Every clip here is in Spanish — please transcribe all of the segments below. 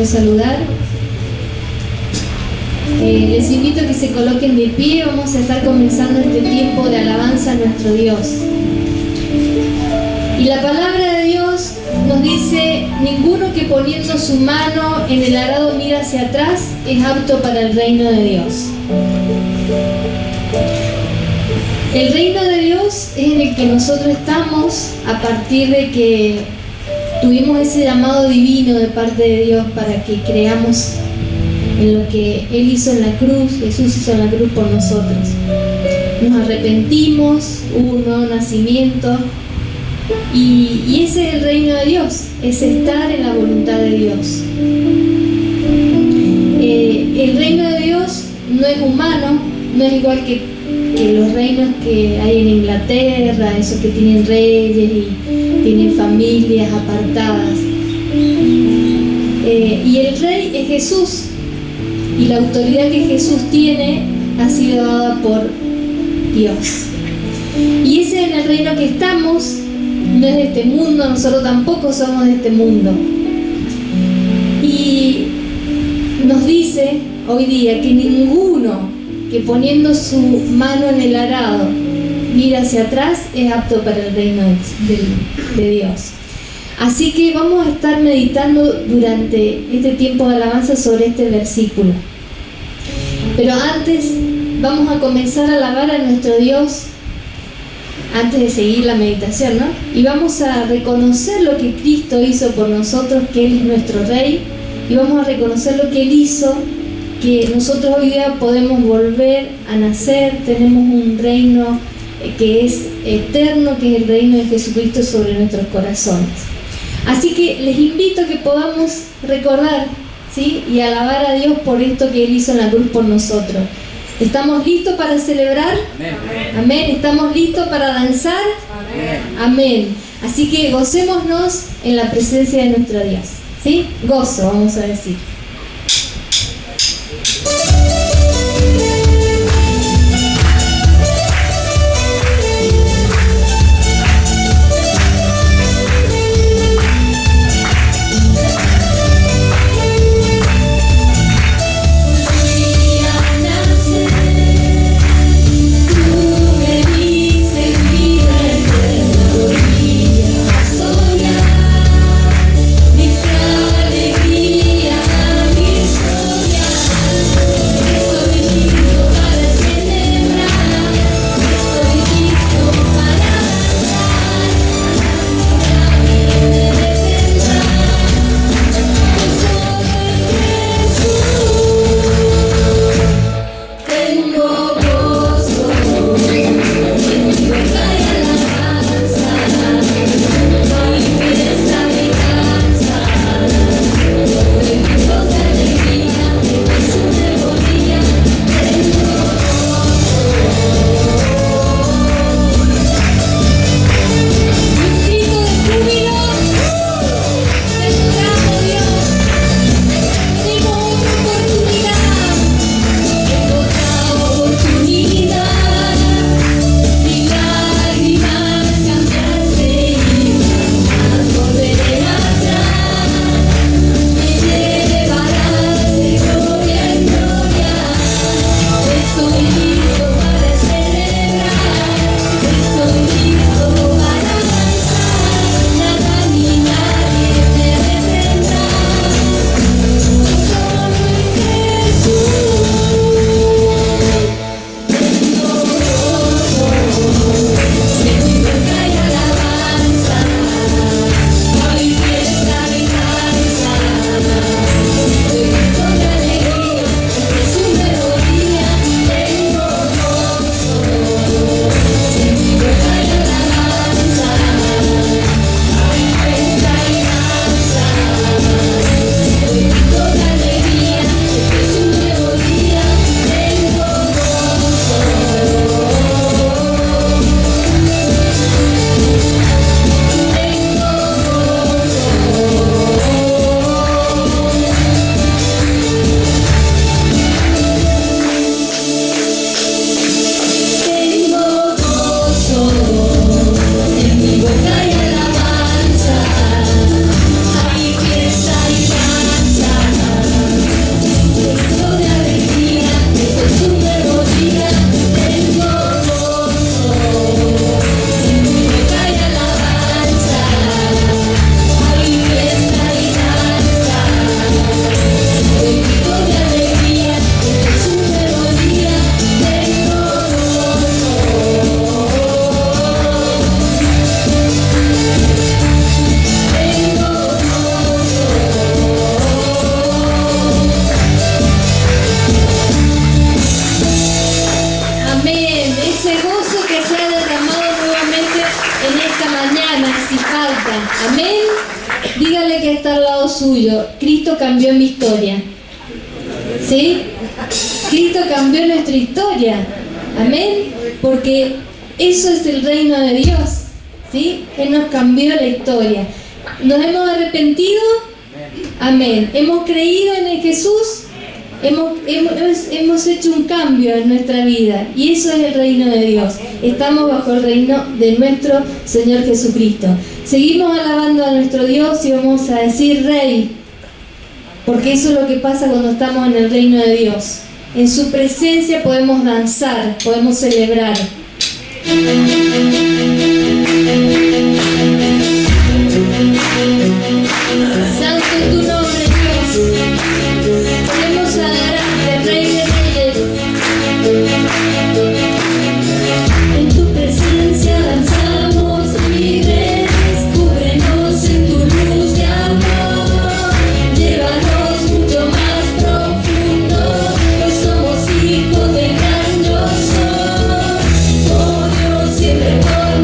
saludar. Les invito a que se coloquen de pie. Vamos a estar comenzando este tiempo de alabanza a nuestro Dios. Y la palabra de Dios nos dice: ninguno que poniendo su mano en el arado mira hacia atrás es apto para el reino de Dios. El reino de Dios es en el que nosotros estamos a partir de que tuvimos ese llamado divino de parte de Dios para que creamos en lo que Él hizo en la cruz. Jesús hizo en la cruz por nosotros. Nos arrepentimos, hubo un nuevo nacimiento, y ese es el reino de Dios, es estar en la voluntad de Dios. El reino de Dios no es humano, no es igual que los reinos que hay en Inglaterra, esos que tienen reyes y tienen familias apartadas. Y el rey es Jesús, y la autoridad que Jesús tiene ha sido dada por Dios. Y ese es en el reino que estamos. No es de este mundo, nosotros tampoco somos de este mundo. Y nos dice hoy día que ninguno que poniendo su mano en el arado mira hacia atrás es apto para el reino de Dios. Así que vamos a estar meditando durante este tiempo de alabanza sobre este versículo. Pero antes vamos a comenzar a alabar a nuestro Dios, antes de seguir la meditación, ¿no? Y vamos a reconocer lo que Cristo hizo por nosotros, que Él es nuestro Rey, y vamos a reconocer lo que Él hizo, que nosotros hoy día podemos volver a nacer. Tenemos un reino que es eterno, que es el reino de Jesucristo sobre nuestros corazones. Así que les invito a que podamos recordar, ¿sí?, y alabar a Dios por esto que Él hizo en la cruz por nosotros. ¿Estamos listos para celebrar? Amén. Amén. ¿Estamos listos para danzar? Amén. Amén. Así que gocémonos en la presencia de nuestro Dios. ¿Sí? Gozo, vamos a decir. Alegría. tuyo. Cristo cambió mi historia. ¿Sí? Cristo cambió nuestra historia. Amén. Porque eso es el reino de Dios. ¿Sí? Él nos cambió la historia. ¿Nos hemos arrepentido? Amén. ¿Hemos creído en Jesús? Hemos hecho un cambio en nuestra vida. Y eso es el reino de Dios. Estamos bajo el reino de nuestro Señor Jesucristo. Seguimos alabando a nuestro Dios y vamos a decir Rey. Porque eso es lo que pasa cuando estamos en el reino de Dios. En su presencia podemos danzar, podemos celebrar. Santo es tu nombre, Dios. Podemos adorarte, Rey de Reyes. En tu presencia danzamos libres, cúbrenos en tu luz de amor. Llévanos mucho más profundo, pues somos hijos del gran yo soy. Oh Dios, siempre por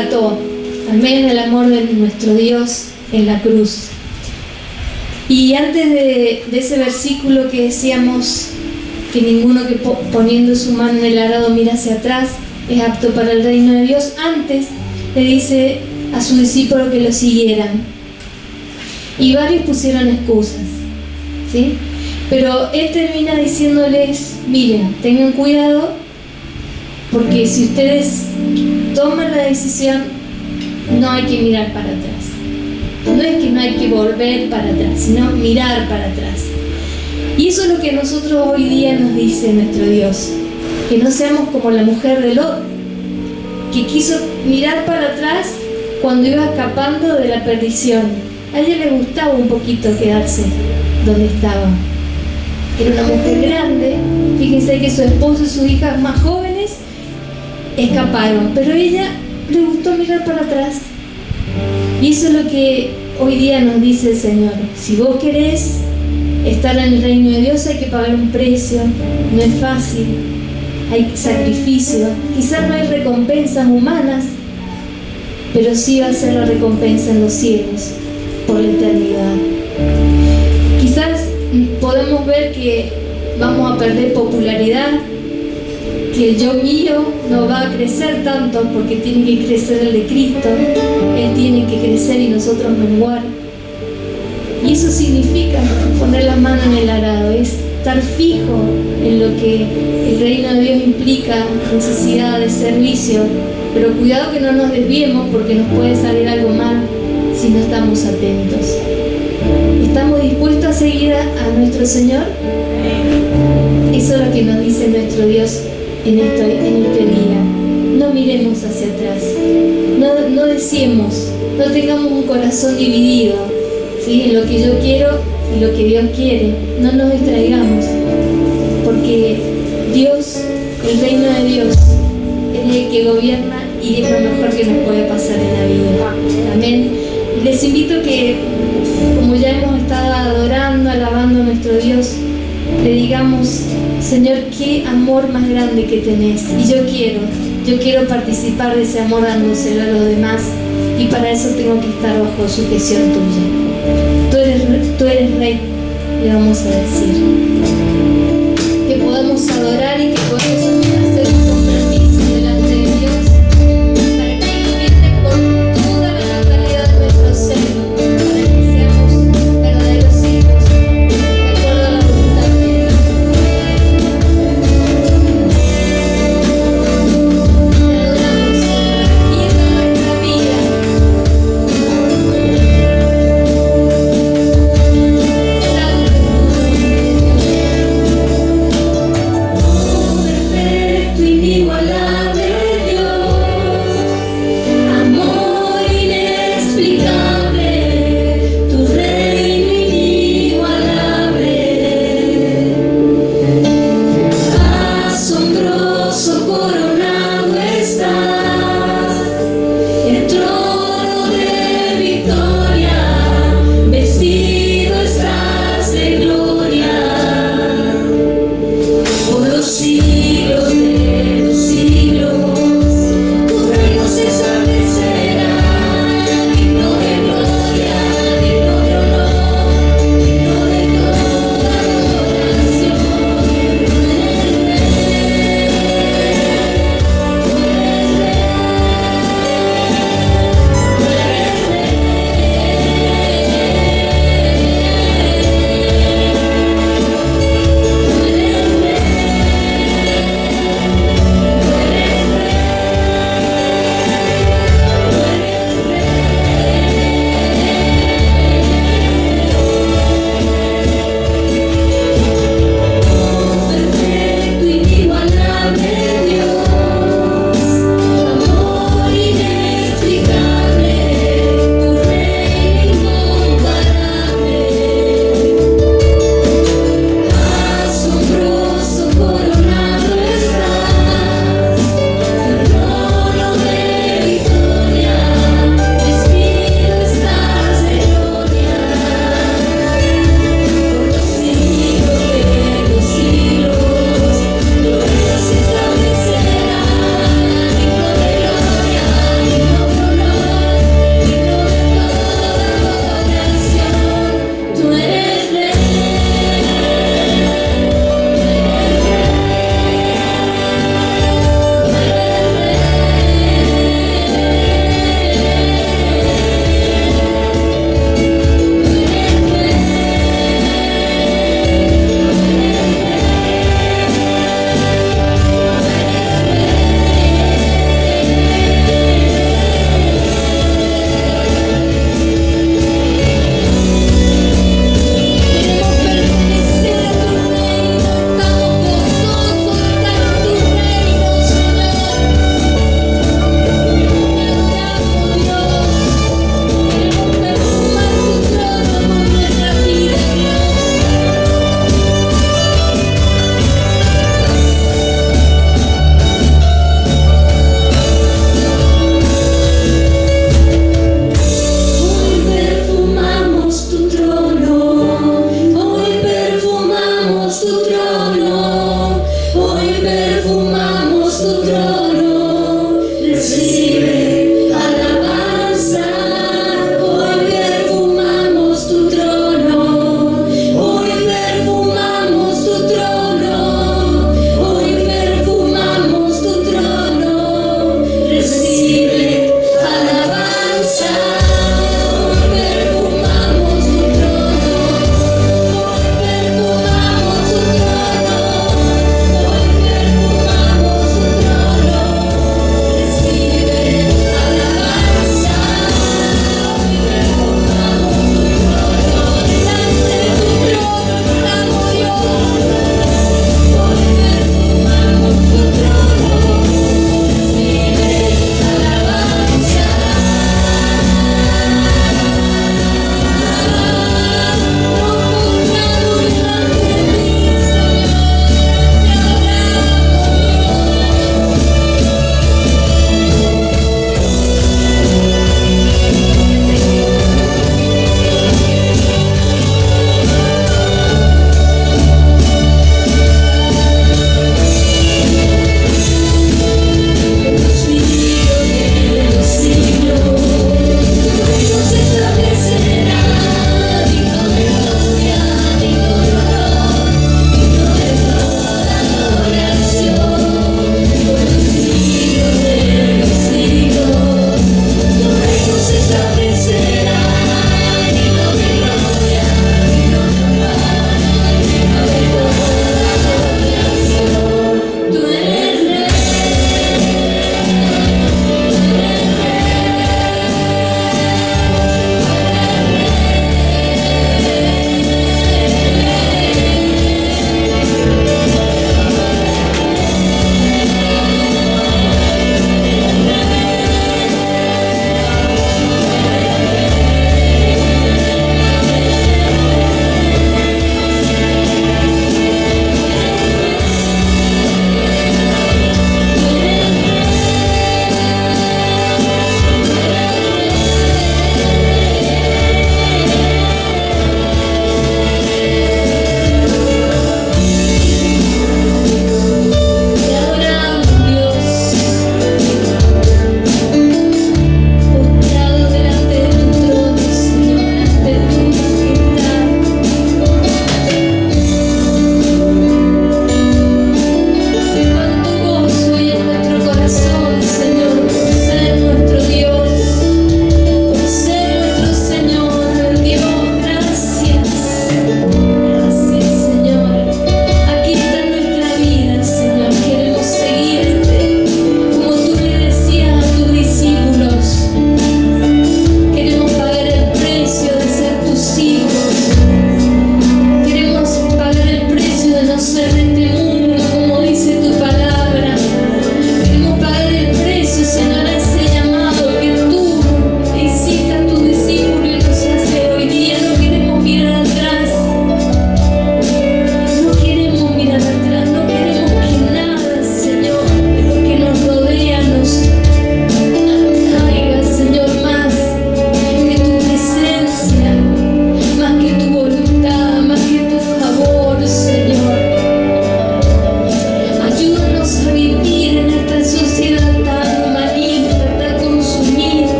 rescató, amén, el amor de nuestro Dios en la cruz. Y antes de ese versículo que decíamos que ninguno que poniendo su mano en el arado mira hacia atrás es apto para el reino de Dios, antes le dice a su discípulo que lo siguieran. Y varios pusieron excusas, ¿sí? Pero él termina diciéndoles, miren, tengan cuidado, porque si ustedes toman la decisión, no hay que mirar para atrás. No es que no hay que volver para atrás, sino mirar para atrás. Y eso es lo que nosotros hoy día nos dice nuestro Dios, que no seamos como la mujer de Lot, que quiso mirar para atrás cuando iba escapando de la perdición. A ella le gustaba un poquito quedarse donde estaba. Era una mujer grande, fíjense que su esposo y sus hijas más jóvenes escaparon, pero a ella le gustó mirar para atrás. Y eso es lo que hoy día nos dice el Señor. Si vos querés estar en el reino de Dios, hay que pagar un precio, no es fácil, hay sacrificio, quizás no hay recompensas humanas, pero sí va a ser la recompensa en los cielos por la eternidad. Quizás podemos ver que vamos a perder popularidad, que el yo mío no va a crecer tanto porque tiene que crecer el de Cristo, Él tiene que crecer y nosotros menguar. Y eso significa poner la mano en el arado, es estar fijo en lo que el reino de Dios implica, necesidad de servicio, pero cuidado que no nos desviemos porque nos puede salir algo mal si no estamos atentos. ¿Estamos dispuestos a seguir a nuestro Señor? Eso es lo que nos dice nuestro Dios en este día. No miremos hacia atrás, no deseemos, no tengamos un corazón dividido, ¿sí? En lo que yo quiero y lo que Dios quiere. No nos distraigamos, porque Dios, el reino de Dios, es el que gobierna y es lo mejor que nos puede pasar en la vida. Amén. Y les invito que, como ya hemos estado adorando, alabando a nuestro Dios, le digamos: Señor, qué amor más grande que tenés, y yo quiero participar de ese amor dándoselo a los demás, y para eso tengo que estar bajo sujeción tuya. Tú eres Rey, le vamos a decir. Que podamos adorar y que podamos hacer un compromiso delante de Dios para que Él gobierne por toda la totalidad de nuestro ser, para que seamos verdaderos hijos de acuerdo a la voluntad de Dios. Te adoramos, Señor, y en nuestra vida. Santo es tu nombre, Dios.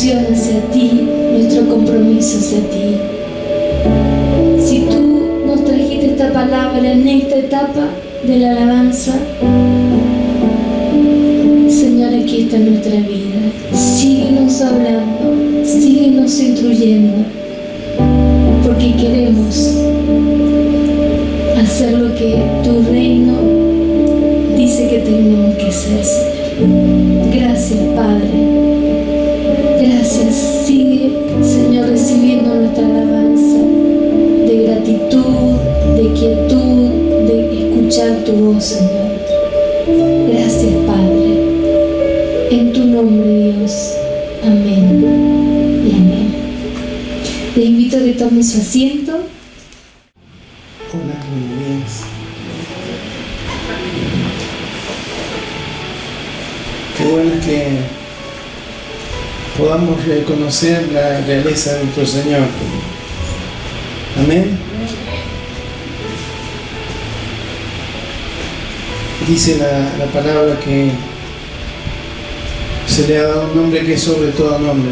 devoción hacia ti, nuestro compromiso hacia ti. Si tú nos trajiste esta palabra en esta etapa de la alabanza, Señor, aquí está nuestra vida. Síguenos hablando, síguenos instruyendo, porque queremos hacer lo que tu reino dice que tenemos que hacer, Señor. Gracias, Padre. Gracias. Sigue, Señor, recibiendo nuestra alabanza de gratitud, de quietud, de escuchar tu voz, Señor. Gracias, Padre. En tu nombre, Dios. Amén y amén. Les invito a que tomen su asiento. Hola, buenos días. Qué bueno es que podamos reconocer la realeza de nuestro Señor. Amén. Dice la palabra que se le ha dado un nombre que es sobre todo nombre.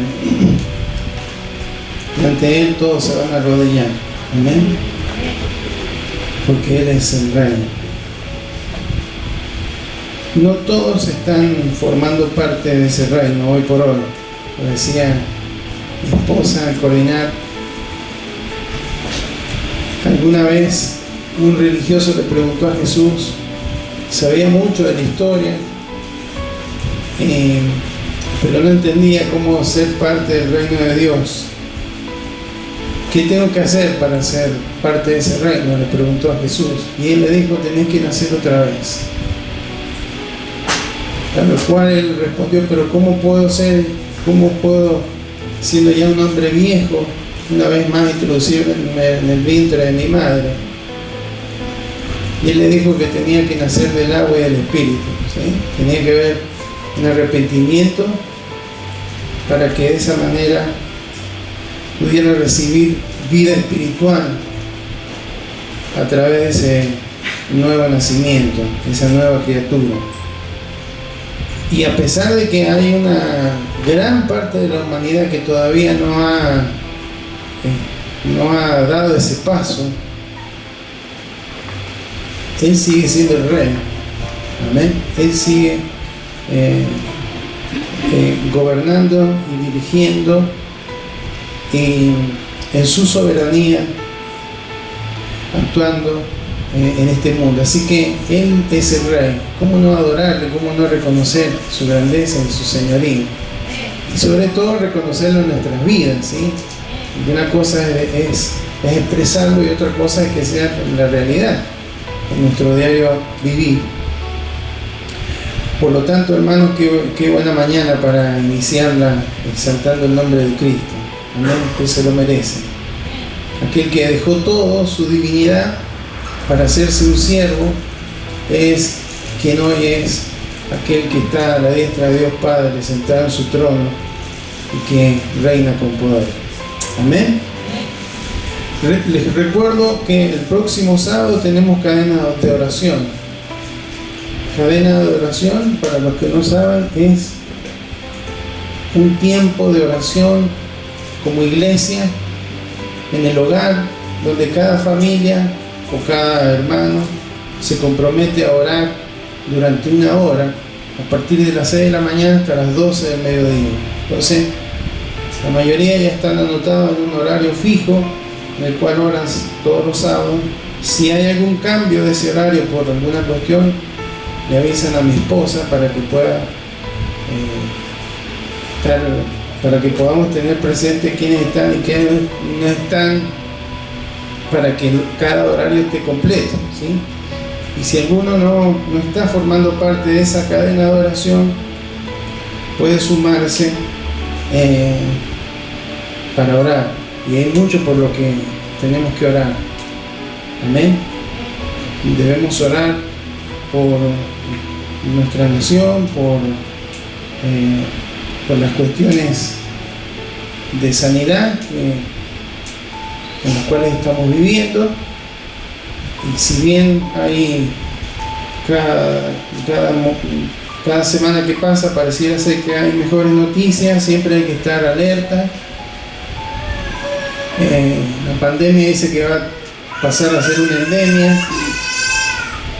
Y ante Él todos se van a arrodillar. Amén. Porque Él es el Rey. No todos están formando parte de ese reino hoy por hoy. Lo decía mi esposa al coordinar. Alguna vez un religioso le preguntó a Jesús, sabía mucho de la historia, pero no entendía cómo ser parte del reino de Dios. ¿Qué tengo que hacer para ser parte de ese reino?, le preguntó a Jesús. Y él le dijo, tenés que nacer otra vez. A lo cual él respondió, pero ¿cómo puedo, siendo ya un hombre viejo, una vez más introducido en el vientre de mi madre? Y él le dijo que tenía que nacer del agua y del Espíritu, ¿sí? Tenía que haber un arrepentimiento para que de esa manera pudiera recibir vida espiritual a través de ese nuevo nacimiento, esa nueva criatura. Y a pesar de que hay una gran parte de la humanidad que todavía no ha dado ese paso, Él sigue siendo el Rey. Amén. Él sigue gobernando y dirigiendo y en su soberanía actuando en este mundo. Así que Él es el Rey. ¿Cómo no adorarle? ¿Cómo no reconocer su grandeza y su señorío? Y sobre todo reconocerlo en nuestras vidas, ¿sí? Una cosa es expresarlo y otra cosa es que sea la realidad en nuestro diario vivir. Por lo tanto, hermanos, qué buena mañana para iniciarla exaltando el nombre de Cristo. Amén, que se lo merece. Aquel que dejó todo, su divinidad, para hacerse un siervo, es quien hoy es aquel que está a la diestra de Dios Padre, sentado en su trono y que reina con poder. Amén. Les recuerdo que el próximo sábado tenemos cadena de oración. Cadena de oración, para los que no saben, es un tiempo de oración como iglesia en el hogar, donde cada familia o cada hermano se compromete a orar durante una hora a partir de las 6 de la mañana hasta las 12 del mediodía. Entonces, la mayoría ya están anotados en un horario fijo en el cual oran todos los sábados. Si hay algún cambio de ese horario por alguna cuestión, le avisan a mi esposa para que pueda para que podamos tener presente quiénes están y quiénes no están, para que cada horario esté completo, ¿sí? Y si alguno no está formando parte de esa cadena de oración, puede sumarse para orar. Y hay mucho por lo que tenemos que orar. Amén. Debemos orar por nuestra nación, por las cuestiones de sanidad en las cuales estamos viviendo. Y si bien hay Cada semana que pasa pareciera ser que hay mejores noticias, siempre hay que estar alerta. La pandemia dice que va a pasar a ser una endemia,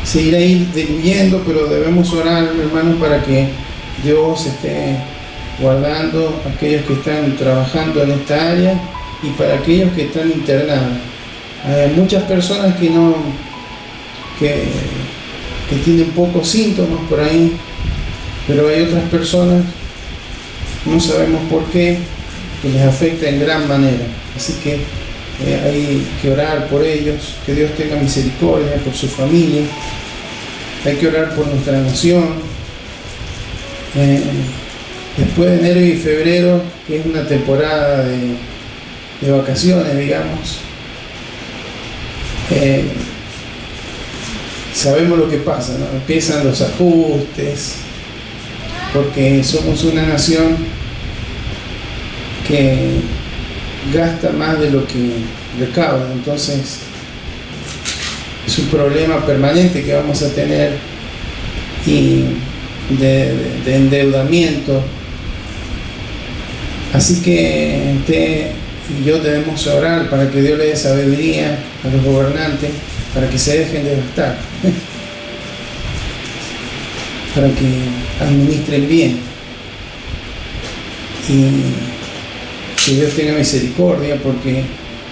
se irá a ir diluyendo, pero debemos orar, hermanos, para que Dios esté guardando a aquellos que están trabajando en esta área y para aquellos que están internados. Hay muchas personas que tienen pocos síntomas por ahí, pero hay otras personas, no sabemos por qué, que les afecta en gran manera. Así que hay que orar por ellos, que Dios tenga misericordia por su familia. Hay que orar por nuestra nación. Después de enero y febrero, que es una temporada de vacaciones, digamos, sabemos lo que pasa, ¿no? Empiezan los ajustes, porque somos una nación que gasta más de lo que recauda. Entonces es un problema permanente que vamos a tener, y de endeudamiento. Así que usted y yo debemos orar para que Dios le dé sabiduría a los gobernantes, para que se dejen de gastar, para que administren bien, y que Dios tenga misericordia, porque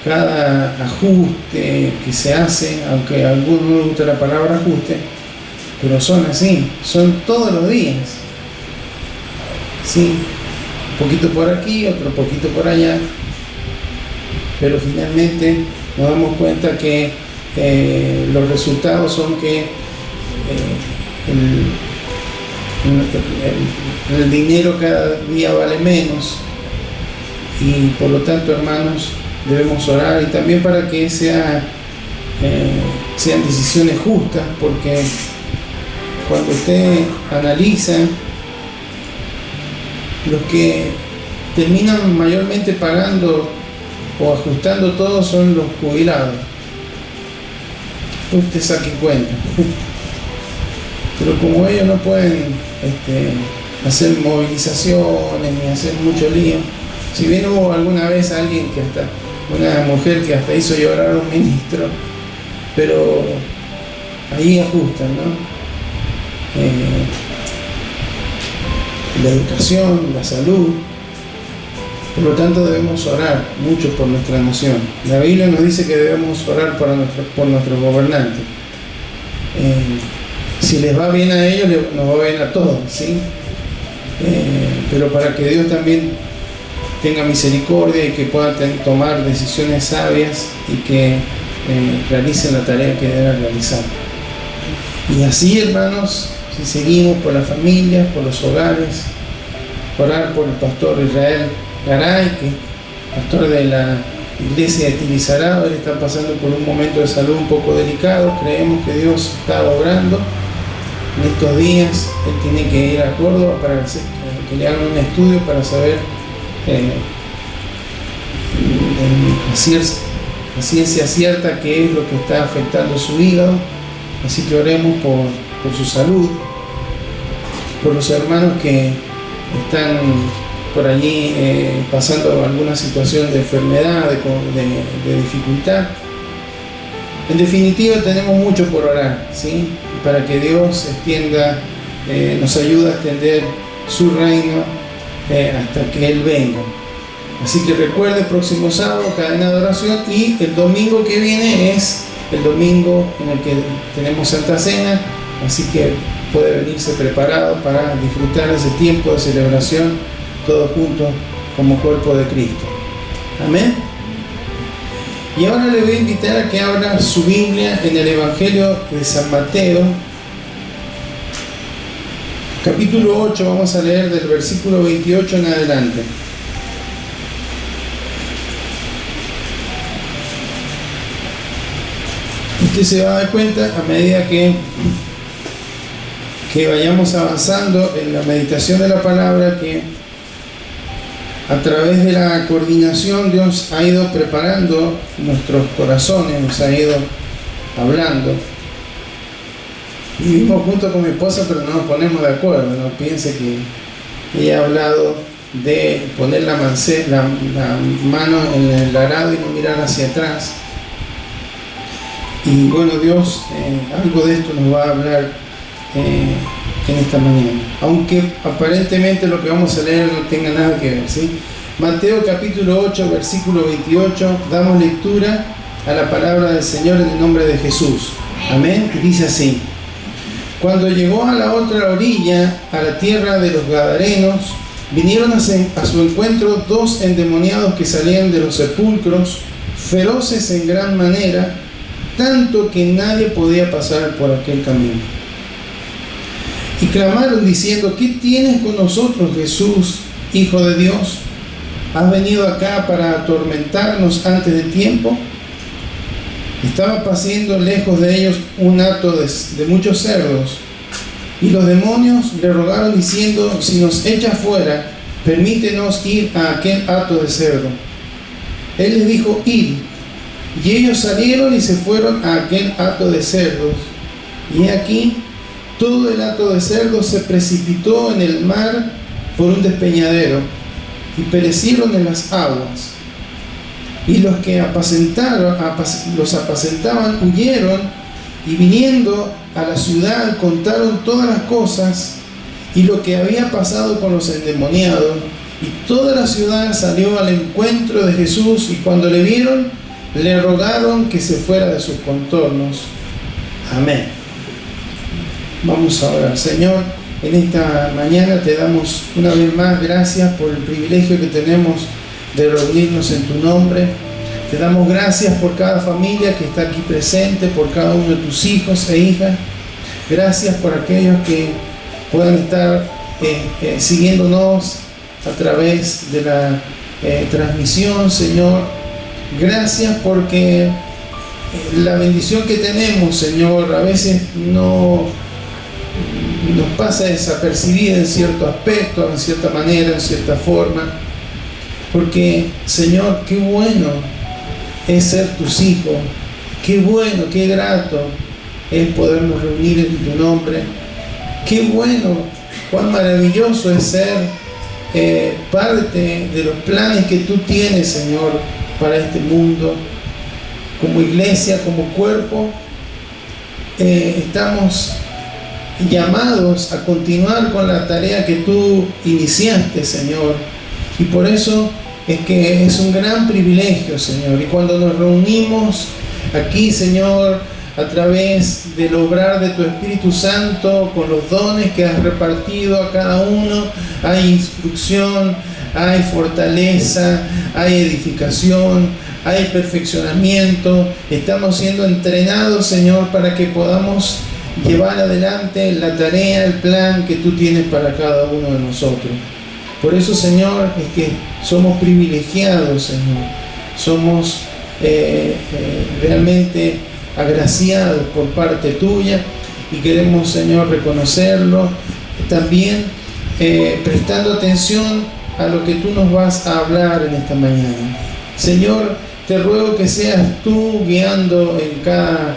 cada ajuste que se hace, aunque a algunos no les gusta la palabra ajuste, pero son así, son todos los días, ¿sí? Un poquito por aquí, otro poquito por allá, pero finalmente nos damos cuenta que los resultados son que el dinero cada día vale menos, y por lo tanto, hermanos, debemos orar, y también para que sean decisiones justas, porque cuando usted analiza, los que terminan mayormente pagando o ajustando todo son los jubilados. Usted saque cuenta. Pero como ellos no pueden hacer movilizaciones ni hacer mucho lío, si bien hubo alguna vez alguien que hasta, una mujer que hasta hizo llorar a un ministro, pero ahí ajustan, ¿no? La educación, la salud. Por lo tanto, debemos orar mucho por nuestra nación. La Biblia nos dice que debemos orar por nuestros gobernantes. Si les va bien a ellos, nos va bien a todos, ¿sí? Pero para que Dios también tenga misericordia y que puedan tomar decisiones sabias y que realicen la tarea que deben realizar. Y así, hermanos, si seguimos por las familias, por los hogares, orar por el pastor Israel Garay, que es pastor de la iglesia de Tilizarado. Él está pasando por un momento de salud un poco delicado. Creemos que Dios está obrando en estos días. Él tiene que ir a Córdoba para que le hagan un estudio para saber a ciencia cierta qué es lo que está afectando su hígado. Así que oremos por su salud, por los hermanos que están por allí pasando alguna situación de enfermedad, de dificultad. En definitiva, tenemos mucho por orar, ¿sí? Para que Dios nos ayude a extender su reino hasta que Él venga. Así que recuerde, próximo sábado, cadena de oración, y el domingo que viene es el domingo en el que tenemos Santa Cena, así que puede venirse preparado para disfrutar de ese tiempo de celebración todos juntos como cuerpo de Cristo. Amén. Y ahora le voy a invitar a que abra su Biblia en el Evangelio de San Mateo, capítulo 8. Vamos a leer del versículo 28 en adelante. Usted se va a dar cuenta a medida que vayamos avanzando en la meditación de la palabra, que a través de la coordinación Dios ha ido preparando nuestros corazones, nos ha ido hablando. Vivimos junto con mi esposa, pero no nos ponemos de acuerdo. No piense que ella ha hablado de poner la mano en el arado y no mirar hacia atrás. Y bueno, Dios algo de esto nos va a hablar en esta mañana, aunque aparentemente lo que vamos a leer no tenga nada que ver, ¿sí? Mateo capítulo 8, versículo 28, damos lectura a la palabra del Señor en el nombre de Jesús. Amén. Y dice así: cuando llegó a la otra orilla, a la tierra de los Gadarenos, vinieron a su encuentro dos endemoniados que salían de los sepulcros, feroces en gran manera, tanto que nadie podía pasar por aquel camino. Y clamaron diciendo: ¿qué tienes con nosotros, Jesús, Hijo de Dios? ¿Has venido acá para atormentarnos antes de tiempo? Estaba paciendo lejos de ellos un hato de muchos cerdos, y los demonios le rogaron diciendo: si nos echas fuera, permítenos ir a aquel hato de cerdo. Él les dijo: id. Y ellos salieron y se fueron a aquel hato de cerdos. Y aquí todo el hato de cerdos se precipitó en el mar por un despeñadero, y perecieron en las aguas. Y los que los apacentaban huyeron, y viniendo a la ciudad contaron todas las cosas y lo que había pasado con los endemoniados. Y toda la ciudad salió al encuentro de Jesús, y cuando le vieron, le rogaron que se fuera de sus contornos. Amén. Vamos a orar. Señor, en esta mañana te damos una vez más gracias por el privilegio que tenemos de reunirnos en tu nombre. Te damos gracias por cada familia que está aquí presente, por cada uno de tus hijos e hijas. Gracias por aquellos que puedan estar siguiéndonos a través de la transmisión, Señor. Gracias porque la bendición que tenemos, Señor, a veces no nos pasa desapercibida en cierto aspecto, en cierta manera, en cierta forma. Porque, Señor, qué bueno es ser tus hijos, qué bueno, qué grato es podernos reunir en tu nombre, qué bueno, cuán maravilloso es ser parte de los planes que tú tienes, Señor, para este mundo. Como iglesia, como cuerpo, estamos llamados a continuar con la tarea que tú iniciaste, Señor, y por eso es que es un gran privilegio, Señor. Y cuando nos reunimos aquí, Señor, a través del obrar de tu Espíritu Santo, con los dones que has repartido a cada uno, hay instrucción, hay fortaleza, hay edificación, hay perfeccionamiento. Estamos siendo entrenados, Señor, para que podamos llevar adelante la tarea, el plan que tú tienes para cada uno de nosotros. Por eso, Señor, es que somos privilegiados, Señor. Somos realmente agraciados por parte tuya, y queremos, Señor, reconocerlo también, prestando atención a lo que tú nos vas a hablar en esta mañana. Señor, te ruego que seas tú guiando en cada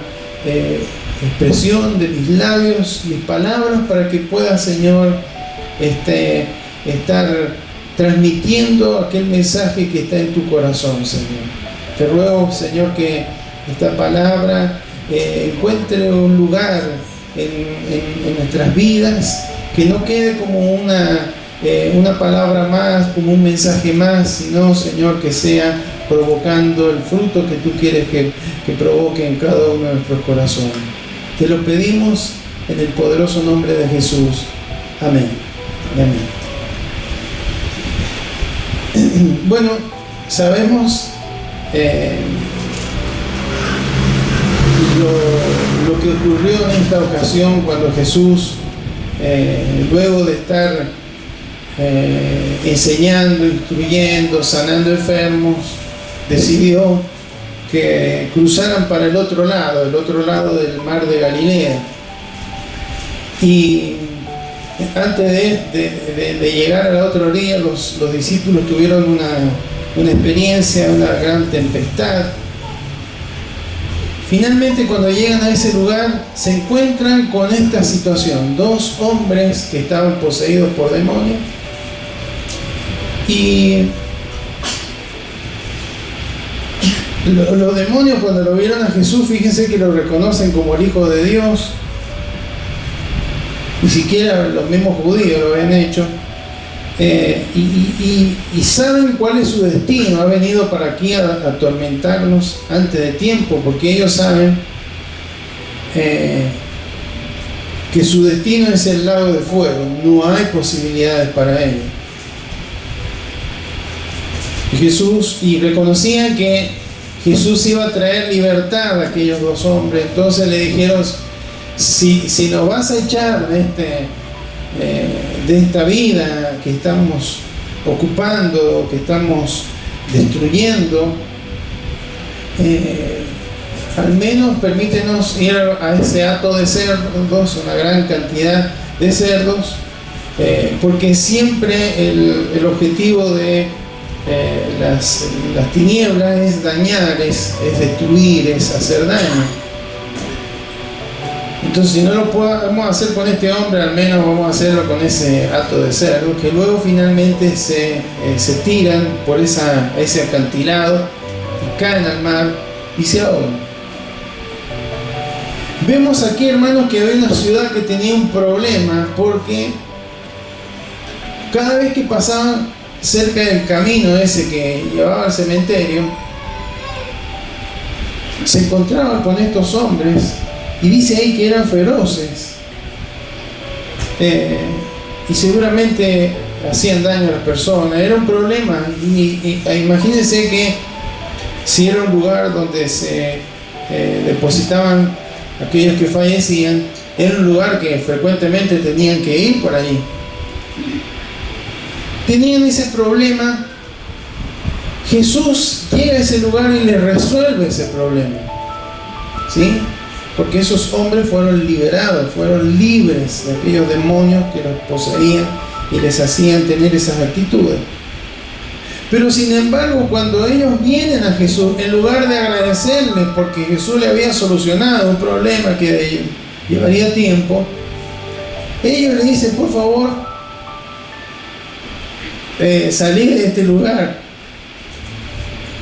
expresión de mis labios, mis palabras, para que pueda, Señor, estar transmitiendo aquel mensaje que está en tu corazón, Señor. Te ruego, Señor, que esta palabra encuentre un lugar en nuestras vidas, que no quede como una palabra más, como un mensaje más, sino, Señor, que sea provocando el fruto que tú quieres que provoque en cada uno de nuestros corazones. Te lo pedimos en el poderoso nombre de Jesús. Amén. Amén. Bueno, sabemos lo que ocurrió en esta ocasión cuando Jesús, luego de estar enseñando, instruyendo, sanando enfermos, decidió que cruzaran para el otro lado del mar de Galilea. Y antes de llegar a la otra orilla, los discípulos tuvieron una experiencia, una gran tempestad. Finalmente, cuando llegan a ese lugar, se encuentran con esta situación. 2 hombres que estaban poseídos por demonios. Y los demonios, cuando lo vieron a Jesús, fíjense que lo reconocen como el Hijo de Dios. Ni siquiera los mismos judíos lo habían hecho. Y saben cuál es su destino. Ha venido para aquí a atormentarnos antes de tiempo, porque ellos saben que su destino es el lago de fuego. No hay posibilidades para ellos. Y reconocían que Jesús iba a traer libertad a aquellos 2 hombres. Entonces le dijeron: si nos vas a echar de esta vida que estamos ocupando, que estamos destruyendo, al menos permítenos ir a ese hato de cerdos, una gran cantidad de cerdos, porque siempre el objetivo de las tinieblas es dañar, es destruir, es hacer daño. Entonces, si no lo podemos hacer con este hombre, al menos vamos a hacerlo con ese hato de cerdo, que luego finalmente se tiran por ese acantilado y caen al mar y se ahogan. Vemos aquí, hermanos, que había una ciudad que tenía un problema, porque cada vez que pasaban cerca del camino ese que llevaba al cementerio, se encontraban con estos hombres. Y dice ahí que eran feroces, y seguramente hacían daño a las personas. Era un problema. Imagínense que si era un lugar donde se depositaban aquellos que fallecían, era un lugar que frecuentemente tenían que ir por allí. Tenían ese problema. Jesús llega a ese lugar y les resuelve ese problema, ¿sí? Porque esos hombres fueron liberados, fueron libres de aquellos demonios que los poseían y les hacían tener esas actitudes. Pero sin embargo, cuando ellos vienen a Jesús, en lugar de agradecerles porque Jesús le había solucionado un problema que llevaría tiempo, ellos le dicen: por favor, salid de este lugar.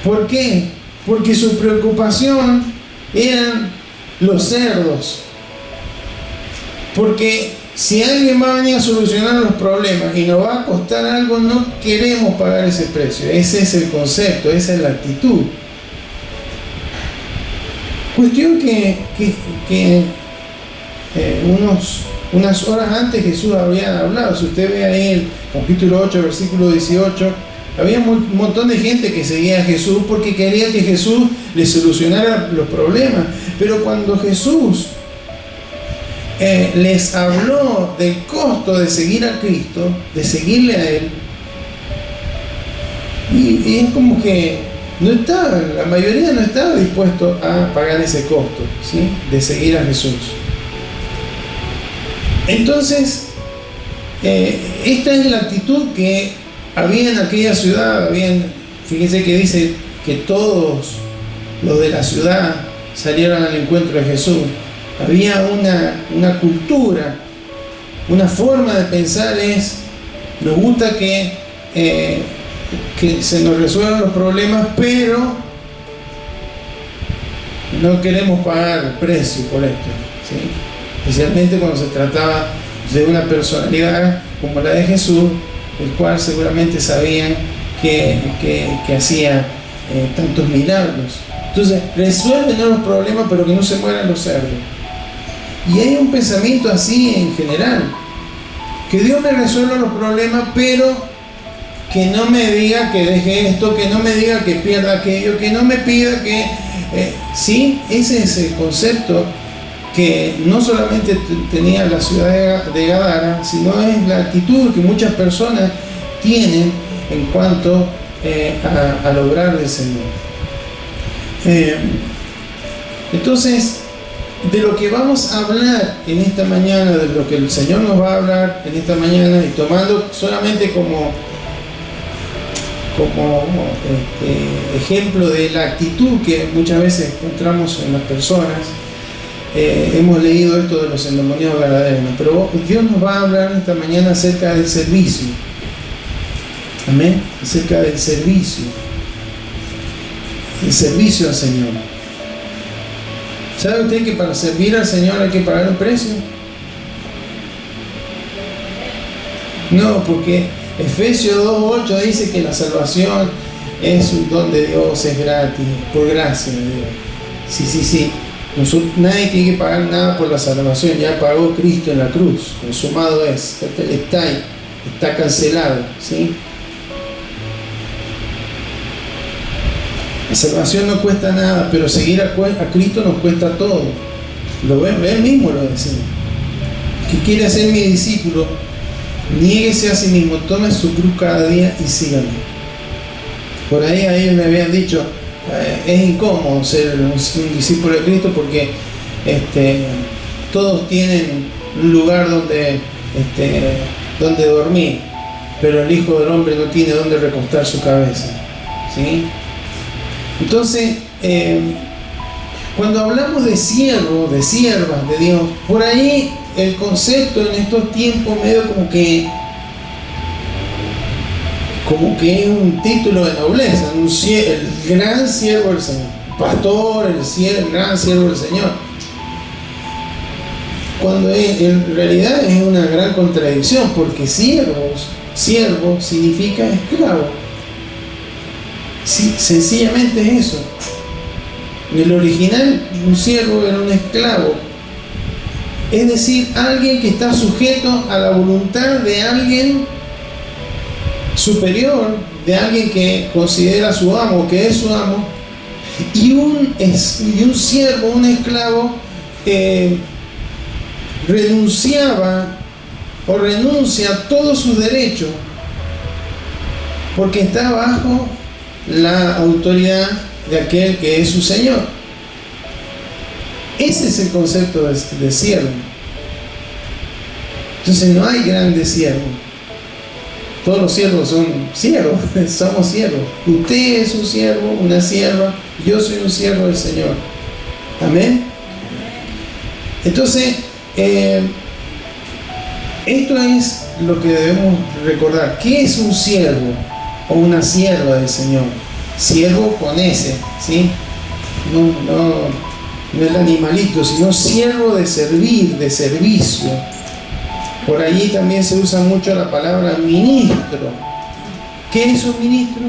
¿Por qué? Porque su preocupación eran los cerdos. Porque si alguien va a venir a solucionar los problemas y nos va a costar algo, no queremos pagar ese precio. Ese es el concepto, esa es la actitud. Cuestión que unas horas antes Jesús había hablado. Si usted ve ahí el capítulo 8, versículo 18, había un montón de gente que seguía a Jesús porque quería que Jesús les solucionara los problemas. Pero cuando Jesús les habló del costo de seguir a Cristo, de seguirle a Él, y es como que la mayoría no estaba dispuesto a pagar ese costo, ¿sí?, de seguir a Jesús. Entonces, esta es la actitud que había en aquella ciudad. Fíjense que dice que todos los de la ciudad salieron al encuentro de Jesús. Había una cultura, una forma de pensar nos gusta que se nos resuelvan los problemas, pero no queremos pagar el precio por esto, ¿sí? Especialmente cuando se trataba de una personalidad como la de Jesús, el cual seguramente sabían que hacía tantos milagros. Entonces, resuelven los problemas, pero que no se mueran los cerdos. Y hay un pensamiento así en general: que Dios me resuelva los problemas, pero que no me diga que deje esto, que no me diga que pierda aquello, que no me pida que... sí, ese es el concepto que no solamente tenía la ciudad de Gadara, sino es la actitud que muchas personas tienen en cuanto al obrar del Señor. Entonces, de lo que vamos a hablar en esta mañana, de lo que el Señor nos va a hablar en esta mañana, y tomando solamente como ejemplo de la actitud que muchas veces encontramos en las personas. Hemos leído esto de los endemoniados gadarenos, pero Dios nos va a hablar esta mañana acerca del servicio. Amén. Acerca del servicio. El servicio al Señor. ¿Sabe usted que para servir al Señor hay que pagar un precio? No, porque Efesios 2:8 dice que la salvación es un don de Dios, es gratis, por gracia de Dios. Sí. Nadie tiene que pagar nada por la salvación, ya pagó Cristo en la cruz, consumado es, está cancelado, ¿sí? La salvación no cuesta nada, pero seguir a Cristo nos cuesta todo. Lo ven, él mismo lo decía. Que quiere ser mi discípulo, niéguese a sí mismo, tome su cruz cada día y sígame. Por ahí a ellos me habían dicho, es incómodo ser un discípulo de Cristo porque todos tienen un lugar donde dormir, pero el Hijo del Hombre no tiene donde recostar su cabeza, ¿sí? Entonces, cuando hablamos de siervos, de siervas de Dios, por ahí el concepto en estos tiempos medio como que es un título de nobleza, el gran siervo del Señor, pastor, el gran siervo del Señor, cuando en realidad es una gran contradicción, porque siervo significa esclavo. Sí, sencillamente es eso. En el original, un siervo era un esclavo, es decir, alguien que está sujeto a la voluntad de alguien superior, de alguien que considera su amo, que es su amo, y un siervo, un esclavo, renunciaba o renuncia a todos sus derechos porque está bajo la autoridad de aquel que es su Señor. Ese es el concepto de siervo. Entonces no hay grandes siervos. Todos los siervos son siervos, somos siervos. Usted es un siervo, una sierva, yo soy un siervo del Señor. Amén. Entonces, esto es lo que debemos recordar. ¿Qué es un siervo o una sierva del Señor? Siervo con S, ¿sí? No el animalito, sino siervo de servir, de servicio. Por allí también se usa mucho la palabra ministro. ¿Qué es un ministro?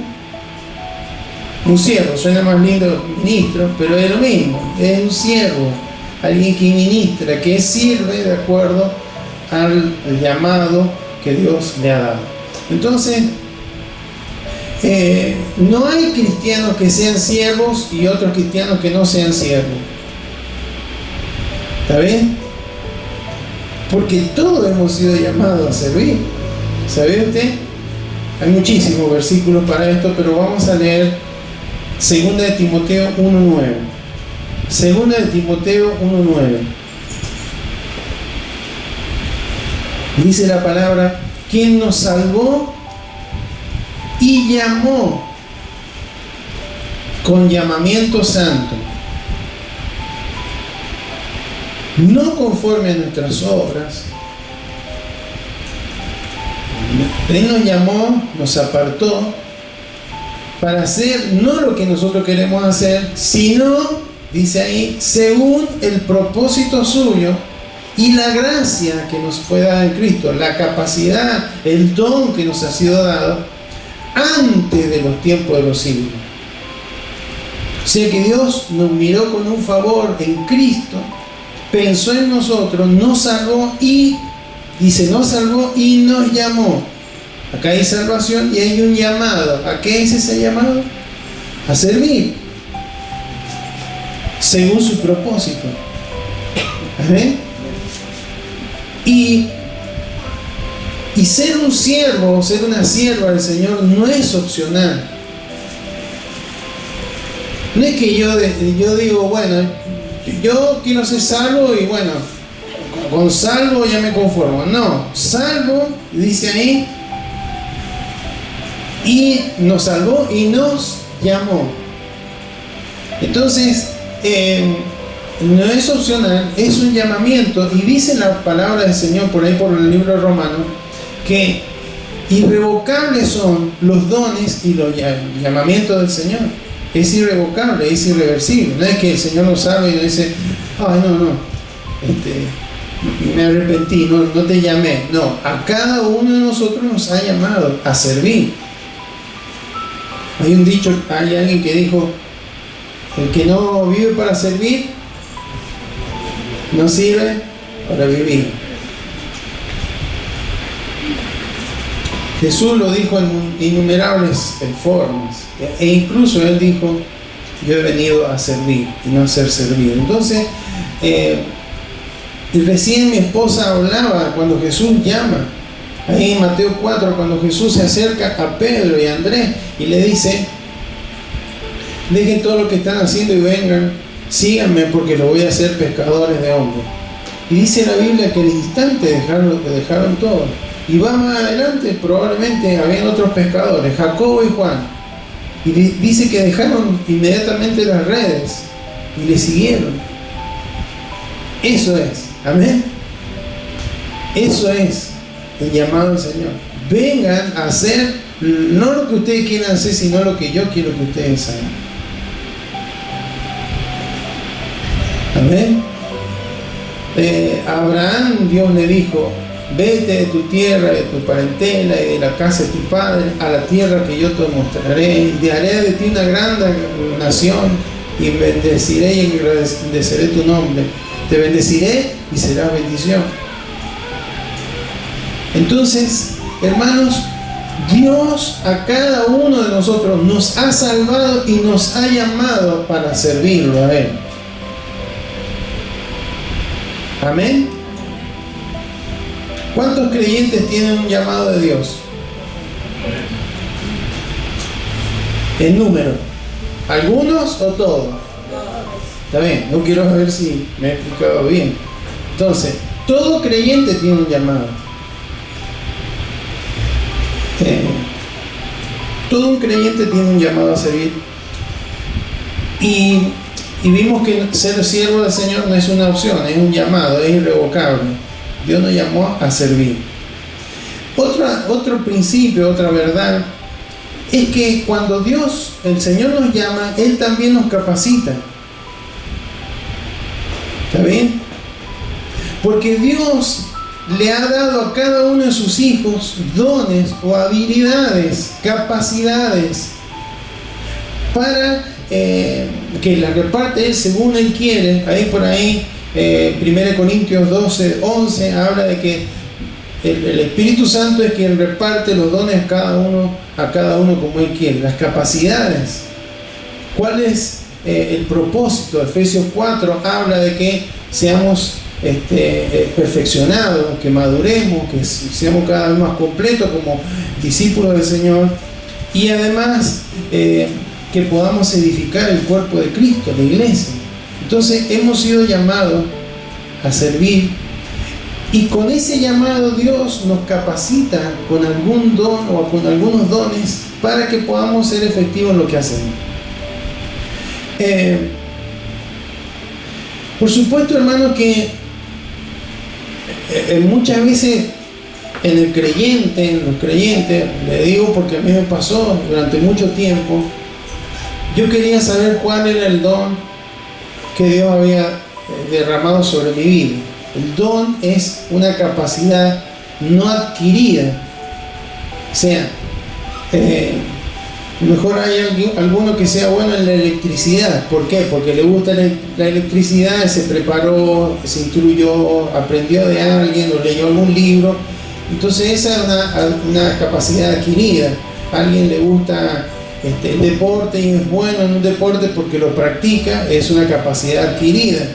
Un siervo, suena más lindo ministro, pero es lo mismo, es un siervo, alguien que ministra, que sirve de acuerdo al llamado que Dios le ha dado. Entonces, no hay cristianos que sean siervos y otros cristianos que no sean siervos. ¿Está bien? Porque todos hemos sido llamados a servir. ¿Sabe usted? Hay muchísimos versículos para esto, pero vamos a leer 2 de Timoteo 1:9. 2 de Timoteo 1:9. Dice la palabra, quien nos salvó y llamó con llamamiento santo, no conforme a nuestras obras. Él nos llamó, nos apartó para hacer no lo que nosotros queremos hacer, sino, dice ahí, según el propósito suyo y la gracia que nos fue dada en Cristo, la capacidad, el don que nos ha sido dado antes de los tiempos de los siglos. O sea que Dios nos miró con un favor en Cristo, pensó en nosotros, nos salvó y, dice, nos salvó y nos llamó. Acá hay salvación y hay un llamado. ¿A qué es ese llamado? A servir, según su propósito. ¿Amén? Y ser un siervo o ser una sierva del Señor no es opcional. No es que yo digo, bueno, yo quiero ser salvo y bueno, con salvo ya me conformo. No, salvo, dice ahí, y nos salvó y nos llamó. Entonces, no es opcional, es un llamamiento. Y dice la palabra del Señor por ahí por el libro de Romanos que irrevocables son los dones y los llamamientos del Señor. Es irrevocable, es irreversible. No es que el Señor nos salve y nos dice, ay, no, me arrepentí, no te llamé. No, a cada uno de nosotros nos ha llamado a servir. Hay un dicho, hay alguien que dijo, el que no vive para servir, no sirve para vivir. Jesús lo dijo en innumerables formas, e incluso Él dijo, yo he venido a servir y no a ser servido. Entonces, recién mi esposa hablaba cuando Jesús llama, ahí en Mateo 4, cuando Jesús se acerca a Pedro y a Andrés y le dice, dejen todo lo que están haciendo y vengan, síganme porque los voy a hacer pescadores de hombres. Y dice la Biblia que al instante dejaron todo. Y va más adelante, probablemente habían otros pescadores, Jacobo y Juan. Y dice que dejaron inmediatamente las redes y le siguieron. Eso es, amén. Eso es el llamado del Señor. Vengan a hacer no lo que ustedes quieran hacer, sino lo que yo quiero que ustedes hagan. Amén. A Abraham Dios le dijo, vete de tu tierra, de tu parentela y de la casa de tu padre a la tierra que yo te mostraré, y haré de ti una gran nación y bendeciré y engrandeceré tu nombre. Te bendeciré y serás bendición. Entonces, hermanos, Dios a cada uno de nosotros nos ha salvado y nos ha llamado para servirlo a Él. Amén. ¿Cuántos creyentes tienen un llamado de Dios? En número. ¿Algunos o todos? Está bien, no quiero ver si me he explicado bien. Entonces, todo creyente tiene un llamado. Todo un creyente tiene un llamado a servir. Y vimos que ser siervo del Señor no es una opción, es un llamado, es irrevocable. Dios nos llamó a servir. Otro principio, otra verdad, es que cuando Dios, el Señor nos llama, Él también nos capacita. ¿Está bien? Porque Dios le ha dado a cada uno de sus hijos dones o habilidades, capacidades, para que las reparte Él según Él quiere. Ahí por ahí 1 Corintios 12:11 habla de que el Espíritu Santo es quien reparte los dones a cada uno como Él quiere, las capacidades. ¿Cuál es el propósito? Efesios 4 habla de que seamos perfeccionados, que maduremos, que seamos cada vez más completos como discípulos del Señor, y además que podamos edificar el cuerpo de Cristo, la iglesia. Entonces hemos sido llamados a servir, y con ese llamado Dios nos capacita con algún don o con algunos dones para que podamos ser efectivos en lo que hacemos. Por supuesto, hermano, que muchas veces en los creyentes, le digo porque a mí me pasó durante mucho tiempo, yo quería saber cuál era el don que Dios había derramado sobre mi vida. El don es una capacidad no adquirida. O sea, mejor hay alguno que sea bueno en la electricidad. ¿Por qué? Porque le gusta la electricidad, se preparó, se instruyó, aprendió de alguien o leyó algún libro. Entonces esa es una capacidad adquirida. A alguien le gusta el deporte y es bueno en un deporte porque lo practica, es una capacidad adquirida.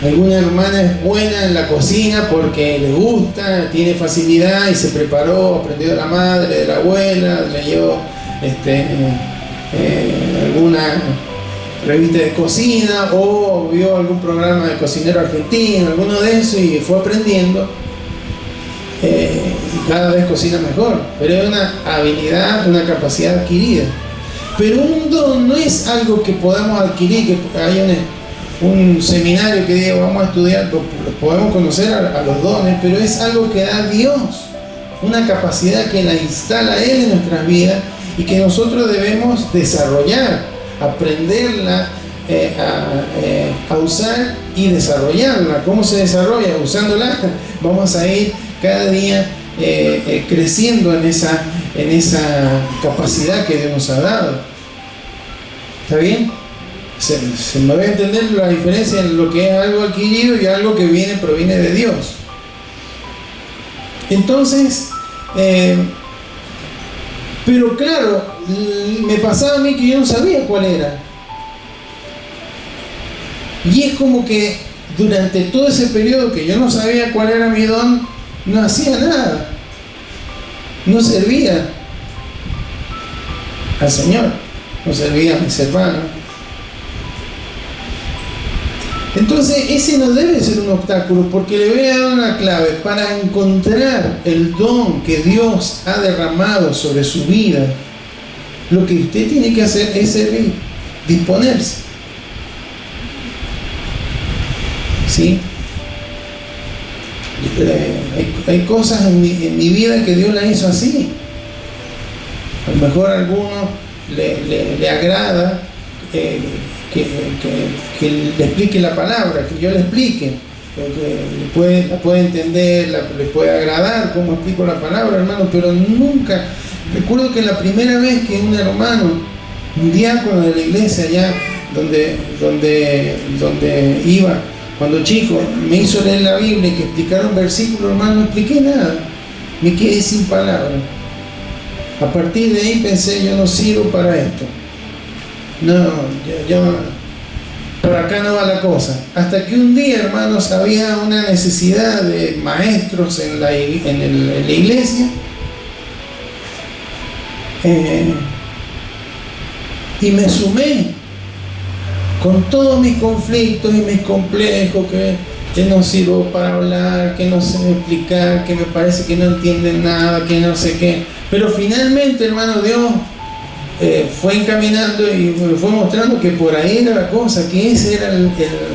Alguna hermana es buena en la cocina porque le gusta, tiene facilidad y se preparó, aprendió de la madre, de la abuela, leyó alguna revista de cocina o vio algún programa de cocinero argentino, alguno de esos, y fue aprendiendo. cada vez cocina mejor, pero es una habilidad, una capacidad adquirida. Pero un don no es algo que podamos adquirir, que hay un seminario que diga vamos a estudiar, podemos conocer a los dones, pero es algo que da Dios, una capacidad que la instala Él en nuestras vidas y que nosotros debemos desarrollar, aprenderla a usar y desarrollarla. ¿Cómo se desarrolla? Usándola. Vamos a ir cada día creciendo en esa capacidad que Dios nos ha dado. ¿Está bien? Se me va a entender la diferencia en lo que es algo adquirido y algo que proviene de Dios. Entonces, pero claro, me pasaba a mí que yo no sabía cuál era. Y es como que durante todo ese periodo que yo no sabía cuál era mi don, no hacía nada, no servía al Señor, no servía a mis hermanos. Entonces ese no debe ser un obstáculo, porque le voy a dar una clave para encontrar el don que Dios ha derramado sobre su vida. Lo que usted tiene que hacer es servir, disponerse. ¿Sí? Hay cosas en mi vida que Dios las hizo así. A lo mejor a alguno le agrada que le explique la palabra, que yo le explique, que la puede entender, le puede agradar cómo explico la palabra, hermano, pero nunca. Recuerdo que la primera vez que un hermano, un diácono de la iglesia allá donde iba cuando chico, me hizo leer la Biblia y que explicara un versículo, hermano, no expliqué nada, me quedé sin palabras. A partir de ahí pensé, yo no sirvo para esto. No, yo por acá no va la cosa. Hasta que un día, hermanos, había una necesidad de maestros en la iglesia. Y me sumé con todos mis conflictos y mis complejos, que no sirvo para hablar, que no sé explicar, que me parece que no entienden nada, que no sé qué. Pero finalmente, hermano, Dios fue encaminando y me fue mostrando que por ahí era la cosa, que esa era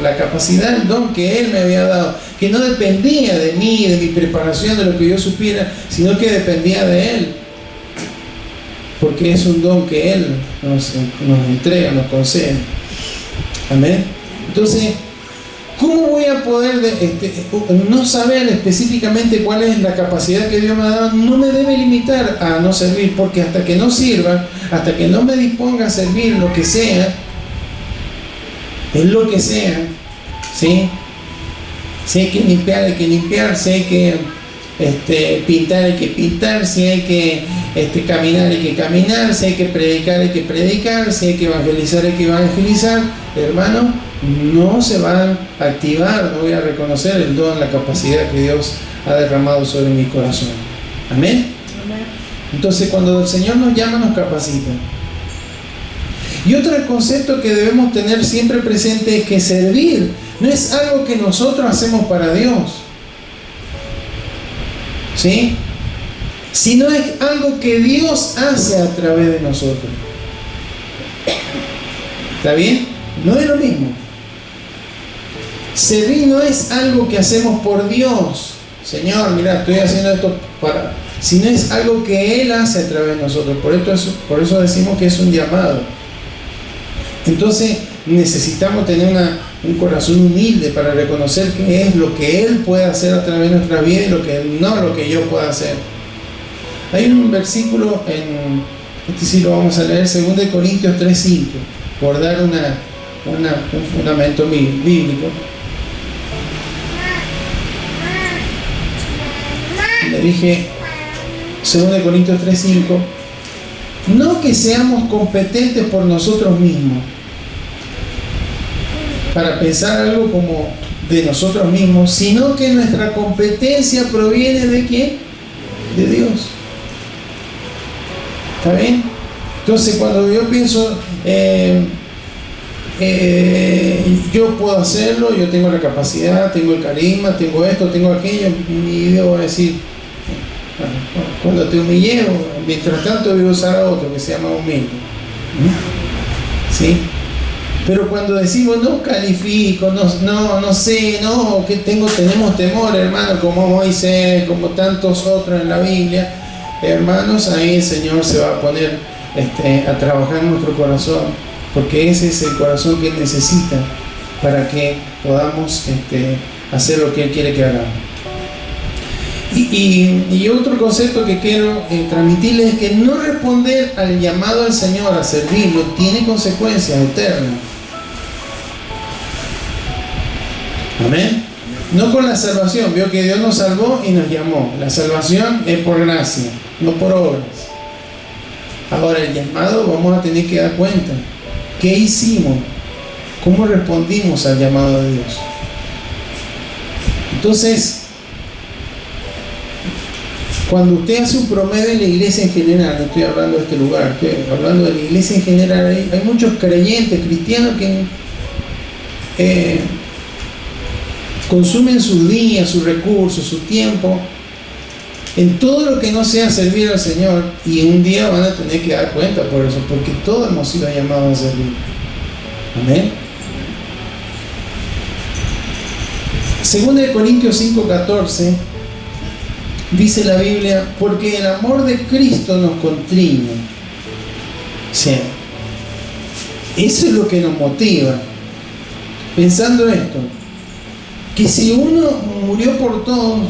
la capacidad, el don que Él me había dado, que no dependía de mí, de mi preparación, de lo que yo supiera, sino que dependía de Él, porque es un don que Él nos entrega, nos concede. Amén. Entonces, ¿cómo voy a poder no saber específicamente cuál es la capacidad que Dios me ha dado? No me debe limitar a no servir, porque hasta que no sirva, hasta que no me disponga a servir lo que sea, es lo que sea, ¿sí? Si hay que limpiar, hay que limpiar, si hay que pintar, hay que pintar, si hay que caminar, hay que caminar, si hay que predicar, hay que predicar, si hay que evangelizar, hay que evangelizar. Hermano, no se van a activar, no voy a reconocer el don, la capacidad que Dios ha derramado sobre mi corazón. Amén. Entonces, cuando el Señor nos llama, nos capacita. Y otro concepto que debemos tener siempre presente es que servir no es algo que nosotros hacemos para Dios, ¿sí? Sino es algo que Dios hace a través de nosotros. ¿Está bien? No es lo mismo. Servir no es algo que hacemos por Dios. Señor, mira, estoy haciendo esto para... Sino es algo que Él hace a través de nosotros. Por eso decimos que es un llamado. Entonces necesitamos tener un corazón humilde para reconocer qué es lo que Él puede hacer a través de nuestra vida y lo que yo pueda hacer. Hay un versículo sí lo vamos a leer, 2 Corintios 3:5, por dar un fundamento bíblico. Le dije 2 Corintios 3:5, no que seamos competentes por nosotros mismos para pensar algo como de nosotros mismos, sino que nuestra competencia proviene ¿de quién? De Dios. ¿Está bien? Entonces cuando yo pienso yo puedo hacerlo, yo tengo la capacidad, tengo el carisma, tengo esto, tengo aquello, y Dios va a decir, Cuando te humillé, mientras tanto voy a usar a otro que se llama humilde. ¿Sí? Pero cuando decimos no califico, no sé, no, que tenemos temor, hermano, como Moisés, como tantos otros en la Biblia, hermanos, ahí el Señor se va a poner a trabajar en nuestro corazón, porque ese es el corazón que Él necesita para que podamos hacer lo que Él quiere que hagamos. Y otro concepto que quiero transmitirles es que no responder al llamado al Señor a servirlo tiene consecuencias eternas. Amén. No con la salvación, vio que Dios nos salvó y nos llamó. La salvación es por gracia, no por obras. Ahora el llamado vamos a tener que dar cuenta. ¿Qué hicimos? ¿Cómo respondimos al llamado de Dios? Entonces, cuando usted hace un promedio en la iglesia en general, no estoy hablando de este lugar, estoy hablando de la iglesia en general, hay muchos creyentes cristianos que consumen sus días, sus recursos, su tiempo en todo lo que no sea servir al Señor, y un día van a tener que dar cuenta por eso, porque todos hemos sido llamados a servir. Amén. 2 Corintios 5:14 dice la Biblia: porque el amor de Cristo nos constriñe. O sea, eso es lo que nos motiva. Pensando esto, que si uno murió por todos,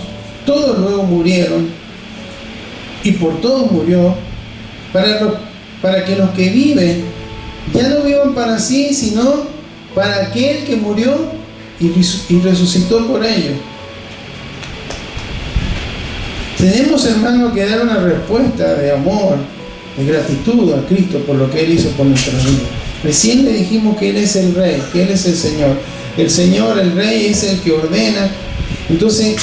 todos luego murieron, y por todos murió, para que los que viven ya no vivan para sí, sino para aquel que murió y resucitó por ellos. Tenemos, hermano, que dar una respuesta de amor, de gratitud a Cristo por lo que Él hizo por nuestra vida. Recién le dijimos que Él es el Rey, que Él es el Señor. El Señor, el Rey, es el que ordena. Entonces,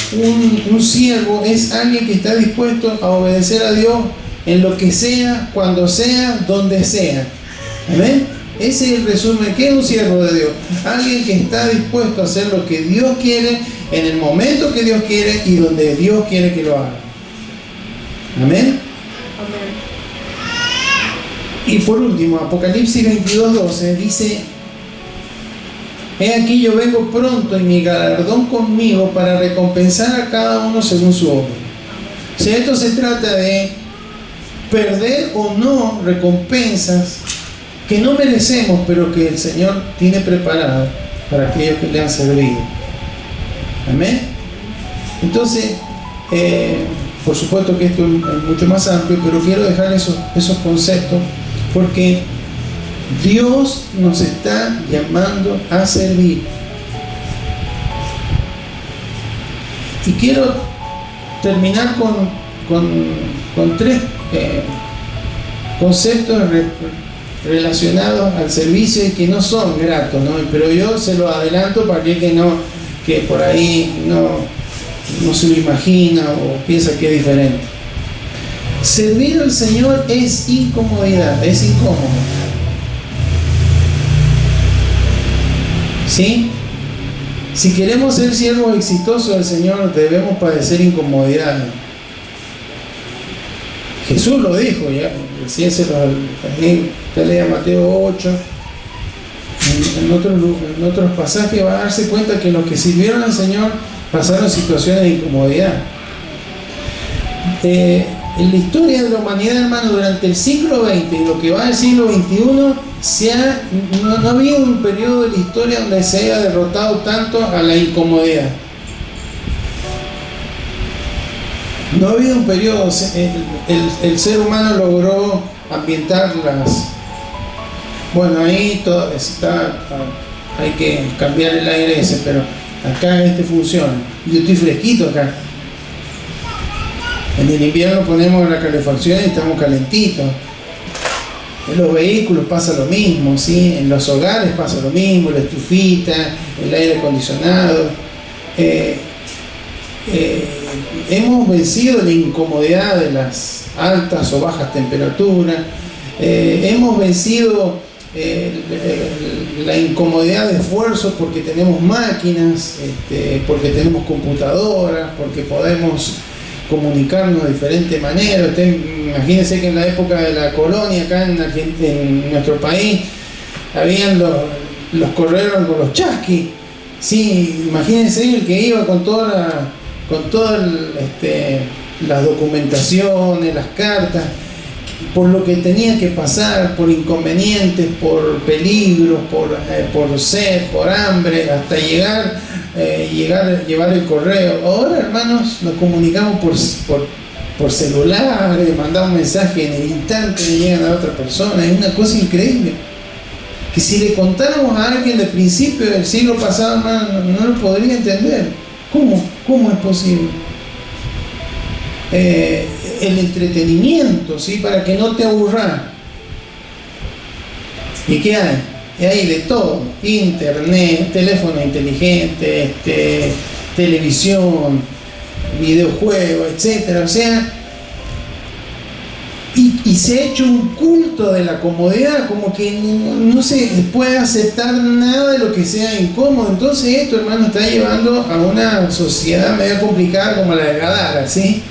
un siervo es alguien que está dispuesto a obedecer a Dios en lo que sea, cuando sea, donde sea. ¿Amén? Ese es el resumen. ¿Qué es un siervo de Dios? Alguien que está dispuesto a hacer lo que Dios quiere, en el momento que Dios quiere y donde Dios quiere que lo haga. Amén. Amén. Y por último, Apocalipsis 22:12 dice: he aquí yo vengo pronto y mi galardón conmigo para recompensar a cada uno según su obra. O sea, esto se trata de perder o no recompensas que no merecemos, pero que el Señor tiene preparadas para aquellos que le han servido. Amén. Entonces, por supuesto que esto es mucho más amplio, pero quiero dejar esos conceptos porque Dios nos está llamando a servir. Y quiero terminar con tres conceptos relacionados al servicio y que no son gratos, ¿no? Pero yo se los adelanto para que por ahí no se lo imagina o piensa que es diferente. Servir al Señor es incomodidad, es incómodo. ¿Sí? Si queremos ser siervos exitosos del Señor, debemos padecer incomodidades. Jesús lo dijo, ya, recién usted lea Mateo 8, en otros pasajes va a darse cuenta que los que sirvieron al Señor pasaron situaciones de incomodidad. En la historia de la humanidad, hermano, durante el siglo XX y lo que va del siglo XXI, no ha habido un periodo de la historia donde se haya derrotado tanto a la incomodidad. No ha habido un periodo, el ser humano logró ambientar bueno, ahí todo está, hay que cambiar el aire ese, pero acá funciona. Yo estoy fresquito acá. En el invierno ponemos la calefacción y estamos calentitos. En los vehículos pasa lo mismo, ¿sí? En los hogares pasa lo mismo, la estufita, el aire acondicionado. Hemos vencido la incomodidad de las altas o bajas temperaturas. Hemos vencido la incomodidad de esfuerzo porque tenemos máquinas, porque tenemos computadoras, porque podemos comunicarnos de diferente manera. Usted imagínense que en la época de la colonia, acá en nuestro país, habían los correos con los chasquis. Sí, imagínense el que iba con todas las documentaciones, las cartas, por lo que tenía que pasar, por inconvenientes, por peligros, por sed, por hambre, hasta llevar el correo. Ahora, hermanos, nos comunicamos por celulares, mandamos un mensaje en el instante y llegan a otra persona. Es una cosa increíble, que si le contáramos a alguien del principio del siglo pasado, hermano, no lo podría entender. ¿Cómo es posible? El entretenimiento, ¿sí? Para que no te aburras. ¿Y qué hay? Hay de todo: internet, teléfono inteligente, televisión, videojuegos, etcétera. O sea, y se ha hecho un culto de la comodidad, como que no se puede aceptar nada de lo que sea incómodo. Entonces esto, hermano, está llevando a una sociedad medio complicada como la de Gadara, ¿sí?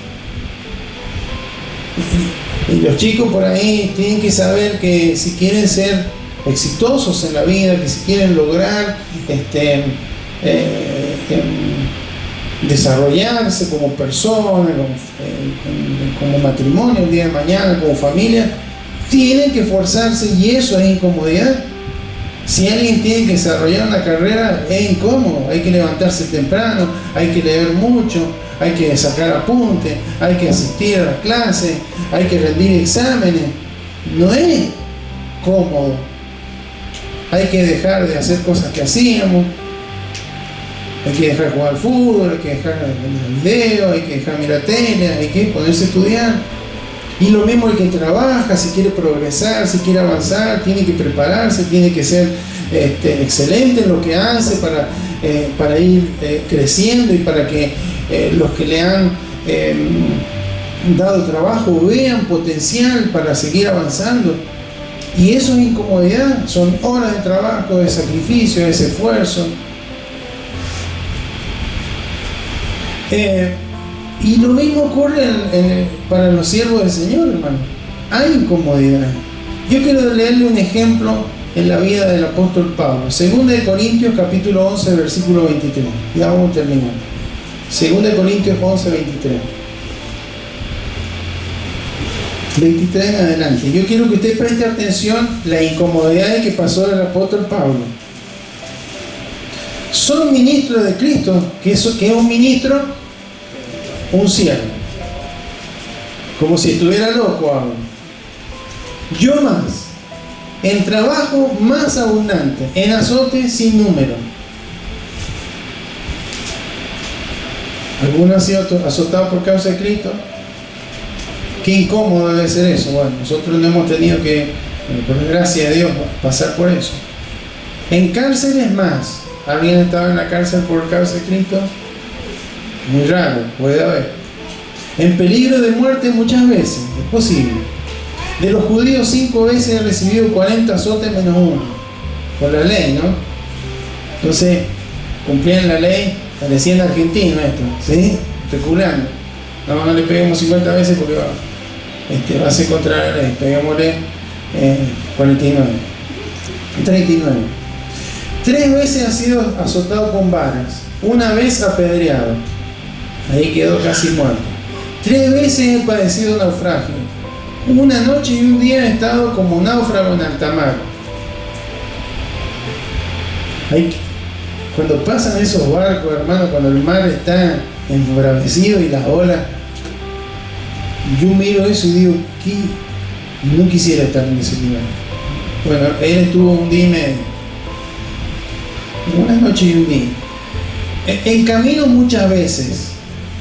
Y los chicos por ahí tienen que saber que si quieren ser exitosos en la vida, que si quieren lograr desarrollarse como persona, como matrimonio el día de mañana, como familia, tienen que esforzarse, y eso es incomodidad. Si alguien tiene que desarrollar una carrera, es incómodo. Hay que levantarse temprano, hay que leer mucho, hay que sacar apuntes, hay que asistir a las clases, hay que rendir exámenes. No es cómodo. Hay que dejar de hacer cosas que hacíamos. Hay que dejar de jugar al fútbol, hay que dejar de ver videos, hay que dejar de mirar tele, hay que ponerse a estudiar. Y lo mismo el que trabaja, si quiere progresar, si quiere avanzar, tiene que prepararse, tiene que ser excelente en lo que hace para ir creciendo, y para que los que le han dado trabajo vean potencial para seguir avanzando. Y eso es incomodidad, son horas de trabajo, de sacrificio, de esfuerzo. Y lo mismo ocurre para los siervos del Señor, hermano. Hay incomodidad. Yo quiero leerle un ejemplo en la vida del apóstol Pablo. 2 Corintios capítulo 11, versículo 23. Ya vamos a terminar. 2 Corintios 11, 23. 23 en adelante. Yo quiero que usted preste atención la incomodidad que pasó el apóstol Pablo. Son ministros de Cristo. ¿Qué es un ministro? Un siervo. Como si estuviera loco ahora. Yo más, en trabajo más abundante, en azote sin número. ¿Alguno ha sido azotado por causa de Cristo? Qué incómodo debe ser eso. Bueno, nosotros no hemos tenido que, por gracia de Dios, pasar por eso. En cárceles más. ¿Alguien ha estado en la cárcel por causa de Cristo? Muy raro, puede haber. En peligro de muerte muchas veces, es posible. De los judíos 5 veces he recibido 40 azotes menos 1. Por la ley, ¿no? Entonces, cumplían la ley, parecían argentinos esto, ¿sí? Especulando. No le peguemos 50 veces porque va a ser contra la ley. Peguémosle 49. 39. 3 veces ha sido azotado con varas. 1 vez apedreado. Ahí quedó casi muerto. 3 veces he padecido naufragio. 1 noche y 1 día he estado como náufrago en alta mar. Cuando pasan esos barcos, hermano, cuando el mar está embravecido y las olas, yo miro eso y digo, no quisiera estar en ese lugar. Bueno, él estuvo 1 día y medio. 1 noche y 1 día. En camino muchas veces.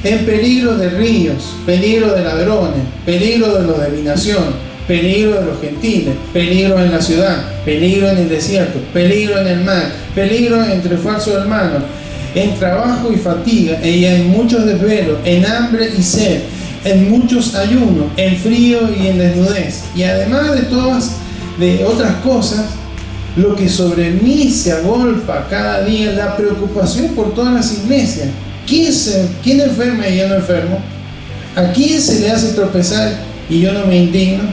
En peligro de ríos, peligro de ladrones, peligro de los de mi nación, peligro de los gentiles, peligro en la ciudad, peligro en el desierto, peligro en el mar, peligro entre falsos hermanos, en trabajo y fatiga, y en muchos desvelos, en hambre y sed, en muchos ayunos, en frío y en desnudez. Y además de otras cosas, lo que sobre mí se agolpa cada día, la preocupación por todas las iglesias. ¿Quién enferma y yo no enfermo? ¿A quién se le hace tropezar y yo no me indigno?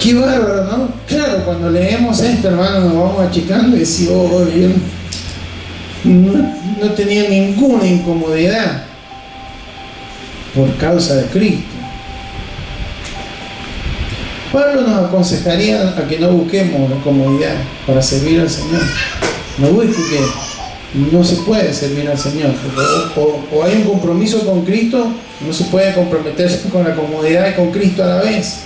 Qué bárbaro, ¿no? Claro, cuando leemos esto, hermano, nos vamos achicando y decimos, oh, yo no tenía ninguna incomodidad por causa de Cristo. Pablo nos aconsejaría a que no busquemos la comodidad para servir al Señor. No busque que no se puede servir al Señor. O hay un compromiso con Cristo, no se puede comprometerse con la comodidad y con Cristo a la vez.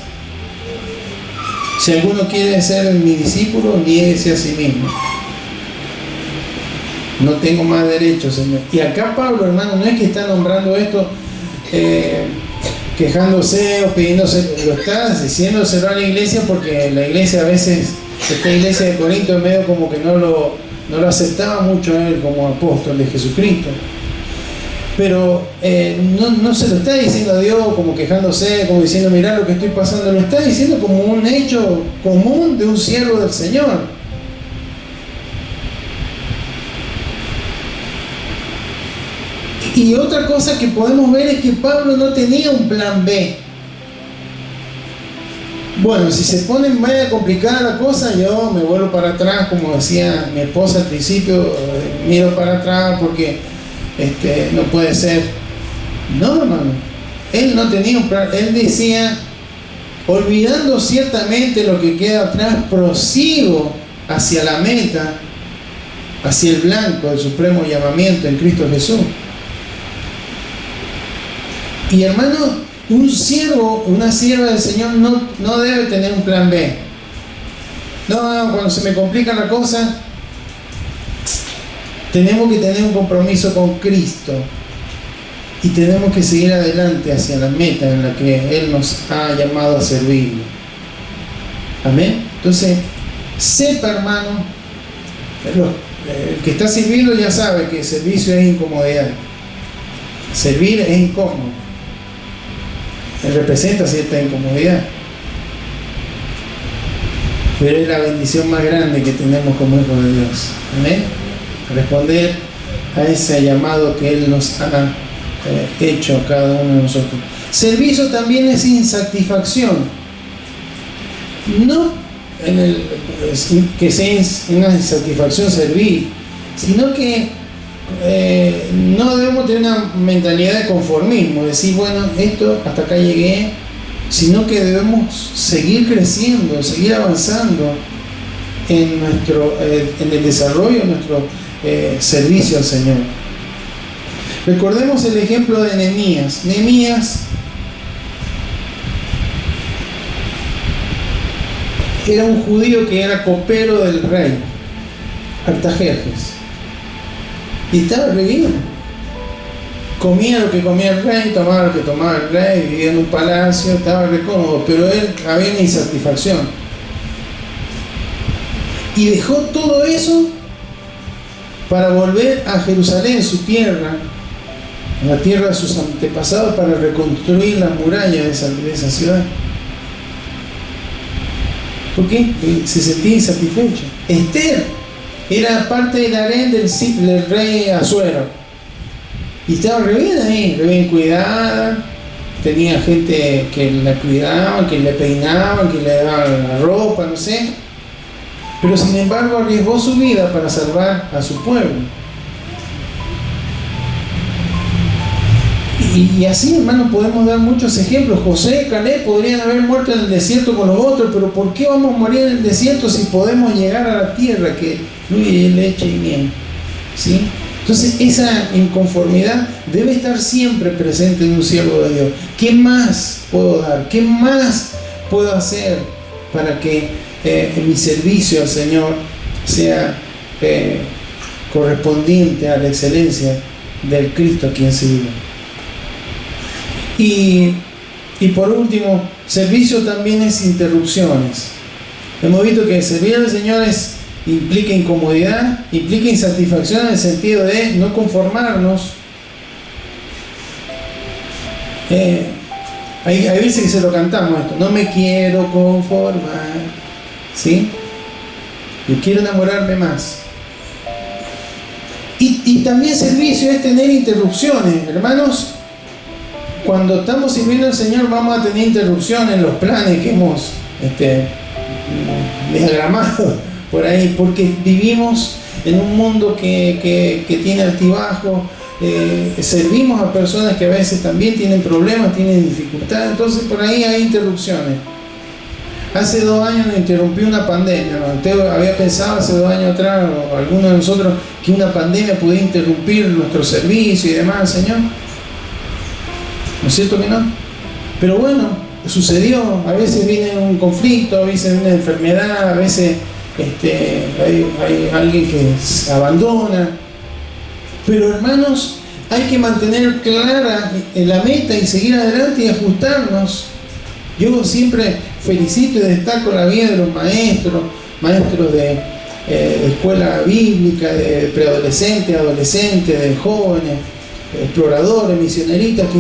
Si alguno quiere ser mi discípulo, niéguese a sí mismo. No tengo más derechos, Señor. Y acá Pablo, hermano, no es que está nombrando esto quejándose o pidiéndose, lo está diciéndoselo a la iglesia, porque la iglesia a veces, esta iglesia de Corinto, en medio como que no lo aceptaba mucho a él como apóstol de Jesucristo. Pero no se lo está diciendo a Dios como quejándose, como diciendo, mirá lo que estoy pasando, lo está diciendo como un hecho común de un siervo del Señor. Y otra cosa que podemos ver es que Pablo no tenía un plan B. Bueno, si se pone media complicada la cosa, yo me vuelvo para atrás, como decía mi esposa al principio, miro para atrás porque no puede ser. No, hermano, él no tenía un plan. Él decía, olvidando ciertamente lo que queda atrás, prosigo hacia la meta, hacia el blanco del supremo llamamiento en Cristo Jesús. Y hermano, un siervo, una sierva del Señor no debe tener un plan B. No, cuando se me complica la cosa, tenemos que tener un compromiso con Cristo y tenemos que seguir adelante hacia la meta en la que Él nos ha llamado a servirlo. Amén. Entonces, sepa, hermano, el que está sirviendo ya sabe que el servicio es incomodidad. Servir es incómodo. Él representa cierta incomodidad, pero es la bendición más grande que tenemos como hijos de Dios. Amén. Responder a ese llamado que Él nos ha hecho a cada uno de nosotros. Servicio también es insatisfacción. No que sea una insatisfacción servir, sino que no debemos tener una mentalidad de conformismo, decir, bueno, esto hasta acá llegué, sino que debemos seguir creciendo, seguir avanzando en el desarrollo de nuestro servicio al Señor. Recordemos el ejemplo de Nehemías. Nehemías era un judío que era copero del rey Artajerjes. Y estaba re bien. Comía lo que comía el rey, tomaba lo que tomaba el rey, vivía en un palacio, estaba re cómodo, pero él había una insatisfacción. Y dejó todo eso para volver a Jerusalén, su tierra, la tierra de sus antepasados, para reconstruir las murallas de esa ciudad. ¿Por qué? Porque se sentía insatisfecho. Esther era parte del harén del rey Asuero. Y estaba re bien ahí, re bien cuidada. Tenía gente que la cuidaba, que le peinaban, que le daban la ropa, no sé. Pero sin embargo arriesgó su vida para salvar a su pueblo. Y así, hermano, podemos dar muchos ejemplos. José y Caleb podrían haber muerto en el desierto con los otros, pero ¿por qué vamos a morir en el desierto si podemos llegar a la tierra que fluye leche y miel? ¿Sí? Entonces esa inconformidad debe estar siempre presente en un siervo de Dios. ¿Qué más puedo dar? ¿Qué más puedo hacer para que mi servicio al Señor sea correspondiente a la excelencia del Cristo a quien sirvo? Y por último, servicio también es interrupciones. Hemos visto que servir al Señor implica incomodidad, implica insatisfacción en el sentido de no conformarnos. Hay veces que se lo cantamos esto, no me quiero conformar, ¿sí? Yo quiero enamorarme más. Y también servicio es tener interrupciones, hermanos. cuando estamos sirviendo al Señor vamos a tener interrupción en los planes que hemos diagramado por ahí, porque vivimos en un mundo que tiene altibajos, servimos a personas que a veces también tienen problemas, tienen dificultades, entonces por ahí hay interrupciones. Hace 2 años nos interrumpió una pandemia, ¿no? Usted había pensado hace 2 años atrás, o algunos de nosotros, que una pandemia podía interrumpir nuestro servicio y demás, Señor. ¿No es cierto que no? Pero bueno, sucedió. A veces viene un conflicto, a veces una enfermedad, a veces hay alguien que se abandona. Pero hermanos, hay que mantener clara la meta y seguir adelante y ajustarnos. Yo siempre felicito y destaco la vida de los maestros de escuela bíblica, de preadolescentes, adolescentes, de jóvenes, exploradores, misioneristas, que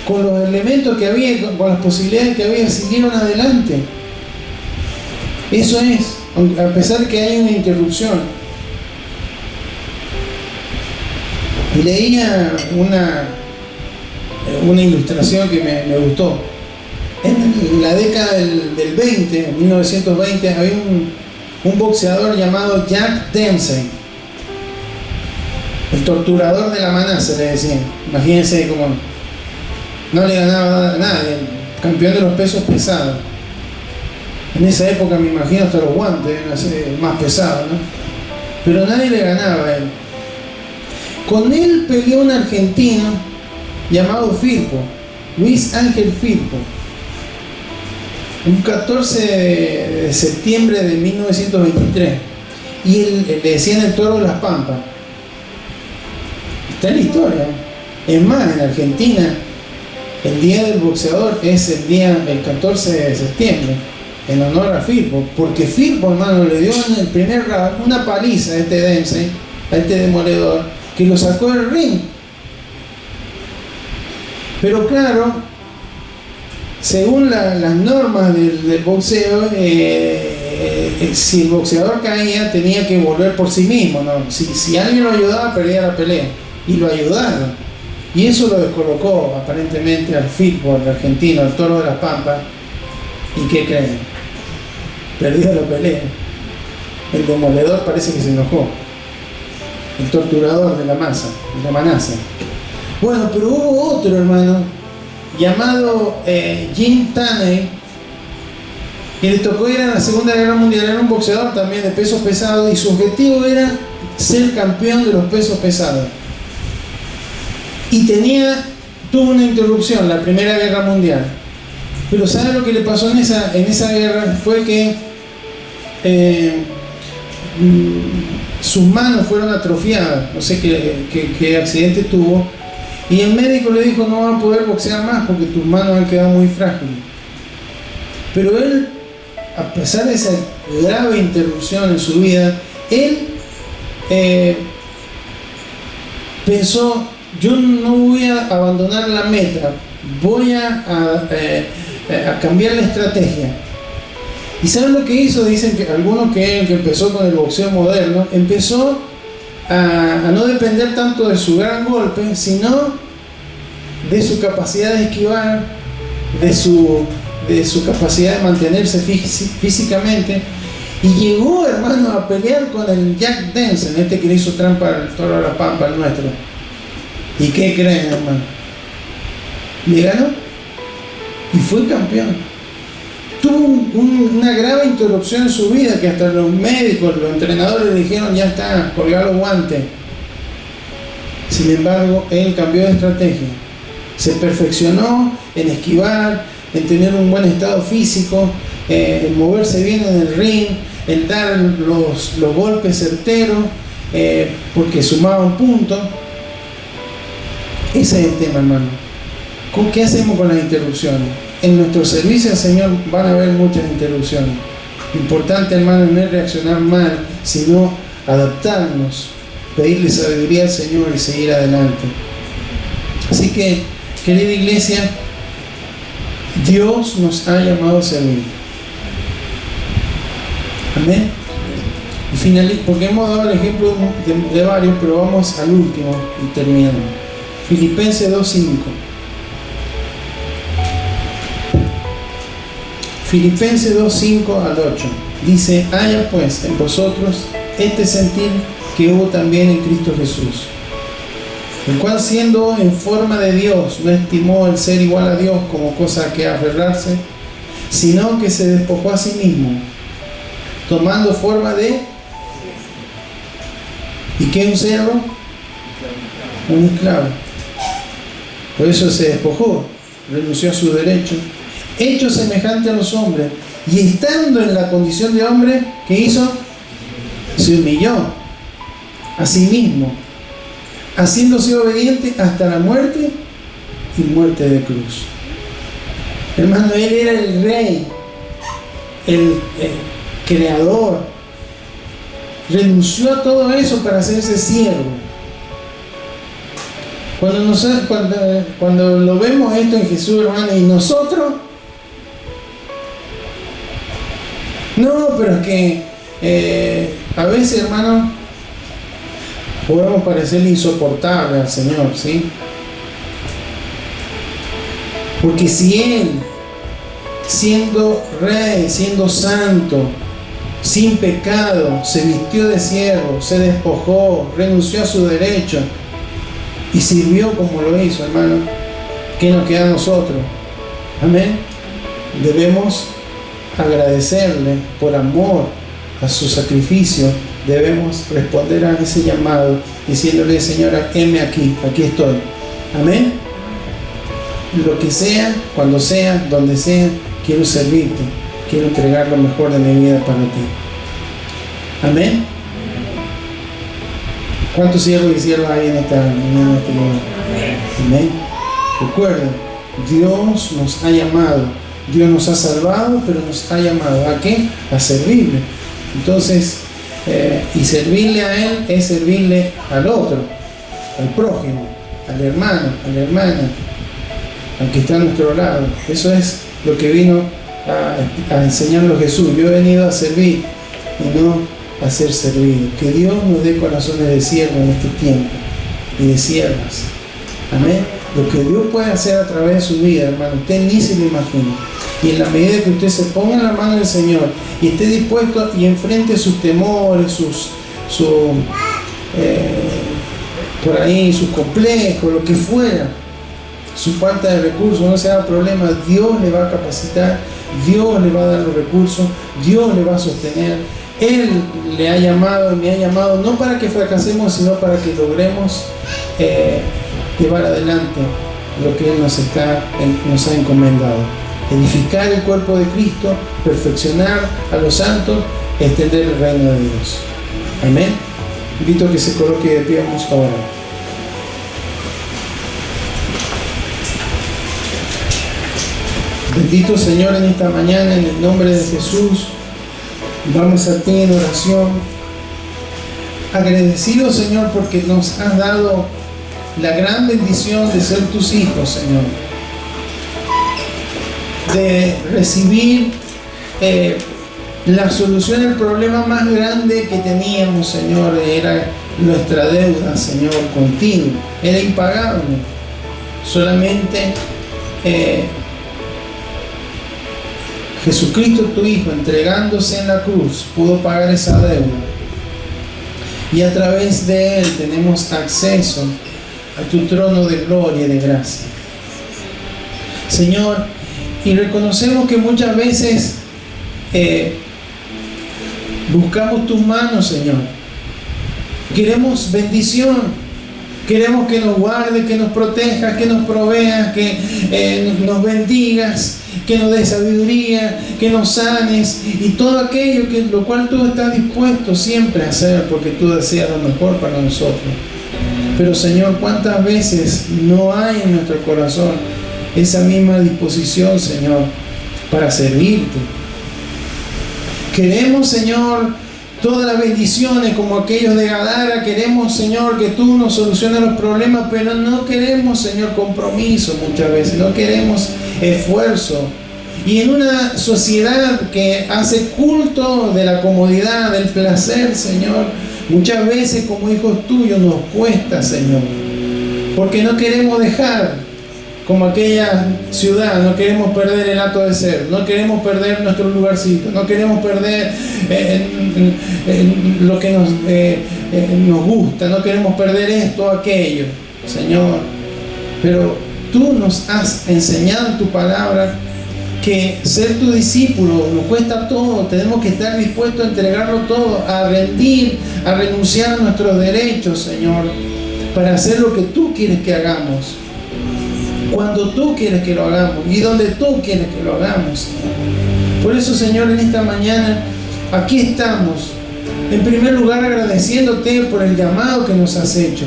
con los elementos que había, con las posibilidades que había, siguieron adelante. Eso es, a pesar de que hay una interrupción. Y leía una ilustración que me gustó. En la década del 20, 1920, había un boxeador llamado Jack Dempsey, el torturador de la manasa, le decían. Imagínense cómo no le ganaba a nadie, campeón de los pesos pesados. En esa época me imagino hasta los guantes más pesados, ¿no? Pero nadie le ganaba a él. Con él peleó un argentino llamado Firpo, Luis Ángel Firpo, un 14 de septiembre de 1923, y él le decían el toro de las Pampas. Está en la historia. Es más, en Argentina el día del boxeador es el 14 de septiembre, en honor a Firpo, porque Firpo, hermano, le dio en el primer round una paliza a este Dempsey, a este demoledor, que lo sacó del ring. Pero claro, según las normas del boxeo, si el boxeador caía, tenía que volver por sí mismo, ¿no? Si alguien lo ayudaba, perdía la pelea. Y lo ayudaron. Y eso lo descolocó aparentemente al Firpo, al argentino, al toro de las Pampas. ¿Y qué creen? Perdió la pelea. El demoledor parece que se enojó. El torturador de la manasa. Bueno, pero hubo otro hermano llamado Jim Taney, que le tocó ir a la Segunda Guerra Mundial. Era un boxeador también de pesos pesados y su objetivo era ser campeón de los pesos pesados. Y tuvo una interrupción, la Primera Guerra Mundial. Pero ¿sabe lo que le pasó en esa guerra? Fue que sus manos fueron atrofiadas, no sé qué accidente tuvo, y el médico le dijo: no vas a poder boxear más porque tus manos han quedado muy frágiles. Pero él, a pesar de esa grave interrupción en su vida, él pensó: yo no voy a abandonar la meta, voy a cambiar la estrategia. ¿Y saben lo que hizo? Dicen que algunos que empezó con el boxeo moderno, empezó a no depender tanto de su gran golpe, sino de su capacidad de esquivar, de su capacidad de mantenerse físicamente, y llegó, hermano, a pelear con el Jack Dempsey, que le hizo trampa al toro de la Pampa, el nuestro. ¿Y qué creen, hermano? Le ganó y fue campeón. Tuvo una grave interrupción en su vida, que hasta los médicos, los entrenadores le dijeron: ya está, colgar los guantes. Sin embargo, él cambió de estrategia. Se perfeccionó en esquivar, en tener un buen estado físico, en moverse bien en el ring, en dar los golpes certeros, porque sumaban puntos. Ese es el tema, hermano. ¿Qué hacemos con las interrupciones? En nuestro servicio al Señor van a haber muchas interrupciones. Lo importante, hermano, no es reaccionar mal, sino adaptarnos, pedirle sabiduría al Señor y seguir adelante. Así que, querida iglesia, Dios nos ha llamado a servir. Amén. Y porque hemos dado el ejemplo de varios, pero vamos al último y terminamos. Filipenses 2:5. Filipenses 2:5 al 8. Dice: haya pues en vosotros este sentir que hubo también en Cristo Jesús, el cual, siendo en forma de Dios, no estimó el ser igual a Dios como cosa a que aferrarse, sino que se despojó a sí mismo, tomando forma de... ¿Y qué es un siervo? Un esclavo. Por eso se despojó, renunció a su derecho, hecho semejante a los hombres, y estando en la condición de hombre, ¿qué hizo? Se humilló a sí mismo, haciéndose obediente hasta la muerte y muerte de cruz. Hermano, él era el rey, el creador. Renunció a todo eso para hacerse siervo. Cuando lo vemos esto en Jesús, hermano, y nosotros, no, pero es que a veces, hermano, podemos parecerle insoportable al Señor, ¿sí? Porque si Él, siendo rey, siendo santo, sin pecado, se vistió de siervo, se despojó, renunció a su derecho y sirvió como lo hizo, hermano, ¿qué nos queda a nosotros? Amén. Debemos agradecerle por amor a su sacrificio. Debemos responder a ese llamado diciéndole: Señora, heme aquí, aquí estoy. Amén. Lo que sea, cuando sea, donde sea, quiero servirte, quiero entregar lo mejor de mi vida para ti. Amén. ¿Cuántos siervos y siervas hay en este lugar? Amén. Recuerden, Dios nos ha llamado, Dios nos ha salvado, pero nos ha llamado ¿a qué? A servirle. Entonces, y servirle a Él es servirle al otro, al prójimo, al hermano, a la hermana, al que está a nuestro lado. Eso es lo que vino a enseñarnos Jesús. Yo he venido a servir y no a ser servido. Que Dios nos dé corazones de siervo en este tiempo y de siervas. Amén. Lo que Dios puede hacer a través de su vida, hermano, usted ni se lo imagina. Y en la medida que usted se ponga en la mano del Señor y esté dispuesto y enfrente sus temores, por ahí, sus complejos, lo que fuera, su falta de recursos, no se haga problema, Dios le va a capacitar, Dios le va a dar los recursos, Dios le va a sostener. Él le ha llamado y me ha llamado no para que fracasemos, sino para que logremos llevar adelante lo que Él nos ha encomendado. Edificar el cuerpo de Cristo, perfeccionar a los santos, extender el reino de Dios. Amén. Invito a que se coloque de pie, vamos a orar. Bendito Señor, en esta mañana, en el nombre de Jesús, vamos a ti en oración. Agradecido, Señor, porque nos has dado la gran bendición de ser tus hijos, Señor. De recibir la solución al problema más grande que teníamos, Señor. Era nuestra deuda, Señor, contigo. Era impagable. Solamente Jesucristo, tu Hijo, entregándose en la cruz, pudo pagar esa deuda. Y a través de Él tenemos acceso a tu trono de gloria y de gracia. Señor, y reconocemos que muchas veces buscamos tus manos, Señor. Queremos bendición. Queremos que nos guardes, que nos protejas, que nos proveas, que nos bendigas, que nos des sabiduría, que nos sanes y todo aquello lo cual tú estás dispuesto siempre a hacer porque tú deseas lo mejor para nosotros. Pero, Señor, ¿cuántas veces no hay en nuestro corazón esa misma disposición, Señor, para servirte? Queremos, Señor, todas las bendiciones como aquellos de Gadara. Queremos, Señor, que tú nos soluciones los problemas, pero no queremos, Señor, compromiso muchas veces. No queremos esfuerzo. Y en una sociedad que hace culto de la comodidad, del placer, Señor, muchas veces como hijos tuyos nos cuesta, Señor. Porque no queremos dejar, como aquella ciudad, no queremos perder el acto de ser, no queremos perder nuestro lugarcito, no queremos perder lo que nos gusta, no queremos perder esto o aquello, Señor. Pero tú nos has enseñado en tu palabra que ser tu discípulo nos cuesta todo, tenemos que estar dispuestos a entregarlo todo, a rendir, a renunciar a nuestros derechos, Señor, para hacer lo que tú quieres que hagamos, cuando tú quieres que lo hagamos y donde tú quieres que lo hagamos, Señor. Por eso, Señor, en esta mañana aquí estamos, en primer lugar agradeciéndote por el llamado que nos has hecho.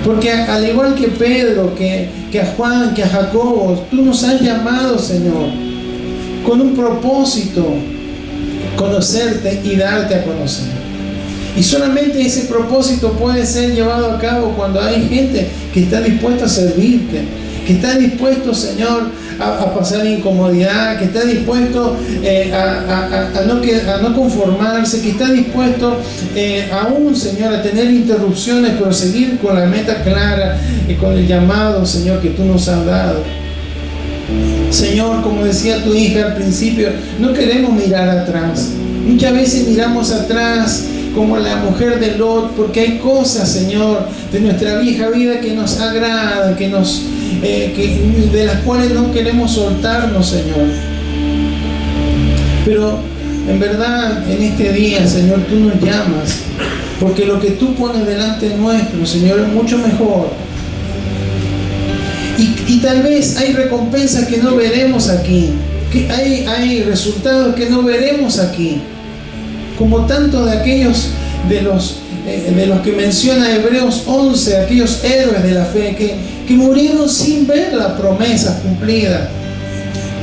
Porque al igual que Pedro, que a Juan, que a Jacobo, tú nos has llamado, Señor, con un propósito, conocerte y darte a conocer. Y solamente ese propósito puede ser llevado a cabo cuando hay gente que está dispuesta a servirte, que está dispuesto, Señor, a pasar incomodidad, que está dispuesto a no conformarse, que está dispuesto aún, Señor, a tener interrupciones, pero seguir con la meta clara y con el llamado, Señor, que tú nos has dado. Señor, como decía tu hija al principio, no queremos mirar atrás. Muchas veces miramos atrás como la mujer de Lot, porque hay cosas, Señor, de nuestra vieja vida que nos agradan, de las cuales no queremos soltarnos, Señor. Pero en verdad, en este día, Señor, tú nos llamas, porque lo que tú pones delante nuestro, Señor, es mucho mejor. Y tal vez hay recompensas que no veremos aquí, que hay resultados que no veremos aquí, como tanto de aquellos de los que menciona Hebreos 11, aquellos héroes de la fe que murieron sin ver las promesas cumplidas.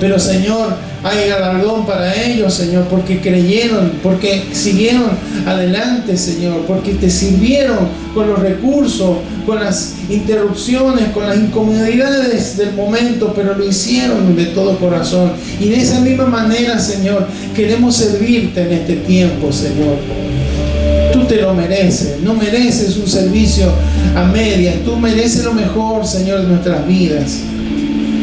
Pero, Señor, hay galardón para ellos, Señor, porque creyeron, porque siguieron adelante, Señor, porque te sirvieron con los recursos, con las interrupciones, con las incomodidades del momento, pero lo hicieron de todo corazón. Y de esa misma manera, Señor, queremos servirte en este tiempo, Señor. Tú te lo mereces, no mereces un servicio a medias, tú mereces lo mejor, Señor, de nuestras vidas.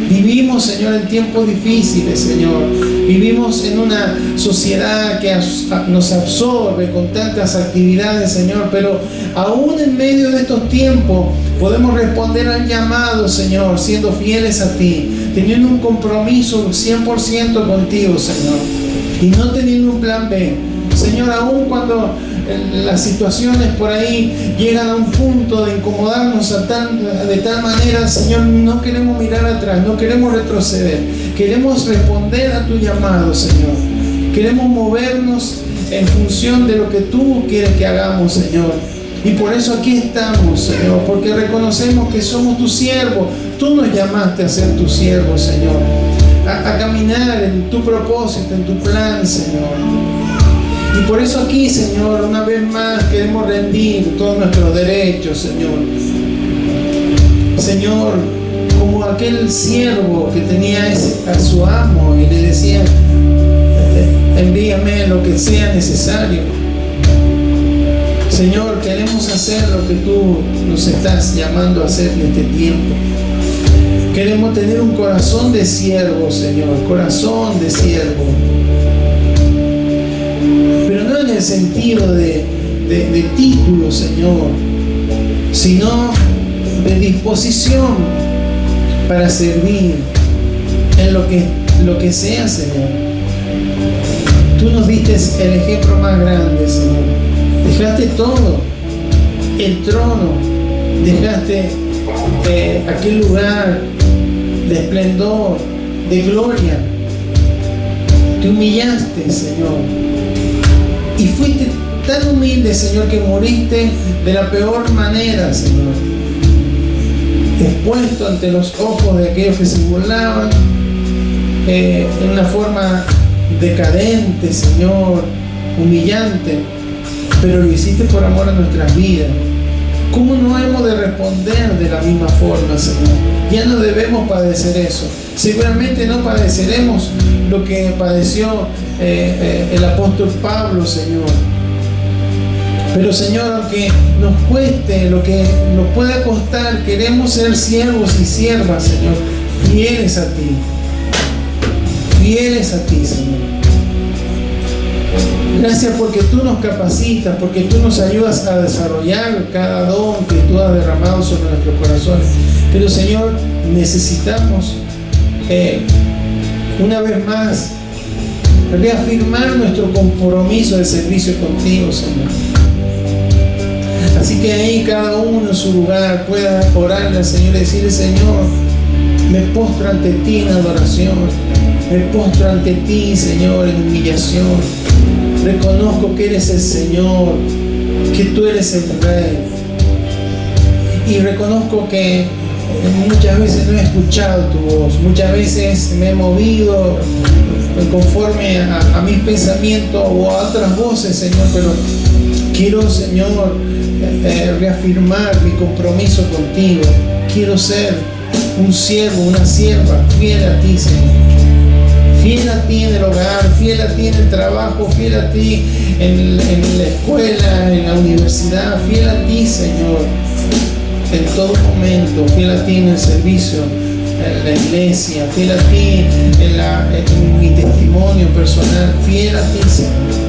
Vivimos, Señor, en tiempos difíciles, Señor. Vivimos en una sociedad que nos absorbe con tantas actividades, Señor, pero aún en medio de estos tiempos podemos responder al llamado, Señor, siendo fieles a ti, teniendo un compromiso 100% contigo, Señor, y no teniendo un plan B. Señor, aún cuando las situaciones por ahí llegan a un punto de incomodarnos de tal manera, Señor, no queremos mirar atrás, no queremos retroceder, queremos responder a tu llamado, Señor. Queremos movernos en función de lo que tú quieres que hagamos, Señor. Y por eso aquí estamos, Señor, porque reconocemos que somos tus siervos. Tú nos llamaste a ser tus siervos, Señor, a caminar en tu propósito, en tu plan, Señor. Y por eso aquí, Señor, una vez más queremos rendir todos nuestros derechos, Señor. Señor, como aquel siervo que tenía a su amo y le decía, envíame lo que sea necesario. Señor, queremos hacer lo que tú nos estás llamando a hacer en este tiempo. Queremos tener un corazón de siervo, Señor, corazón de siervo. Pero no en el sentido de título, Señor, sino de disposición para servir en lo que sea, Señor. Tú nos diste el ejemplo más grande, Señor. Dejaste todo, el trono, dejaste aquel lugar de esplendor, de gloria. Te humillaste, Señor. Y fuiste tan humilde, Señor, que moriste de la peor manera, Señor. Expuesto ante los ojos de aquellos que se burlaban, en una forma decadente, Señor, humillante. Pero lo hiciste por amor a nuestras vidas. ¿Cómo no hemos de responder de la misma forma, Señor? Ya no debemos padecer eso. Seguramente no padeceremos lo que padeció el apóstol Pablo, Señor. Pero Señor, aunque nos cueste lo que nos pueda costar, queremos ser siervos y siervas, Señor, fieles a ti. Fieles a ti, Señor. Gracias porque tú nos capacitas, porque tú nos ayudas a desarrollar cada don que tú has derramado sobre nuestros corazones. Pero Señor, necesitamos una vez más reafirmar nuestro compromiso de servicio contigo, Señor. Así que ahí cada uno en su lugar pueda orarle al Señor y decirle: Señor, me postro ante ti en adoración, me postro ante ti, Señor, en humillación. Reconozco que eres el Señor, que tú eres el Rey. Y reconozco que muchas veces no he escuchado tu voz, muchas veces me he movido conforme a mis pensamientos o a otras voces, Señor, pero quiero, Señor, reafirmar mi compromiso contigo. Quiero ser un siervo, una sierva fiel a ti, Señor. Fiel a ti en el hogar, fiel a ti en el trabajo, fiel a ti en la escuela, en la universidad, fiel a ti, Señor, en todo momento, fiel a ti en el servicio, en la iglesia, fiel a ti en mi testimonio personal, fiel a ti, Señor.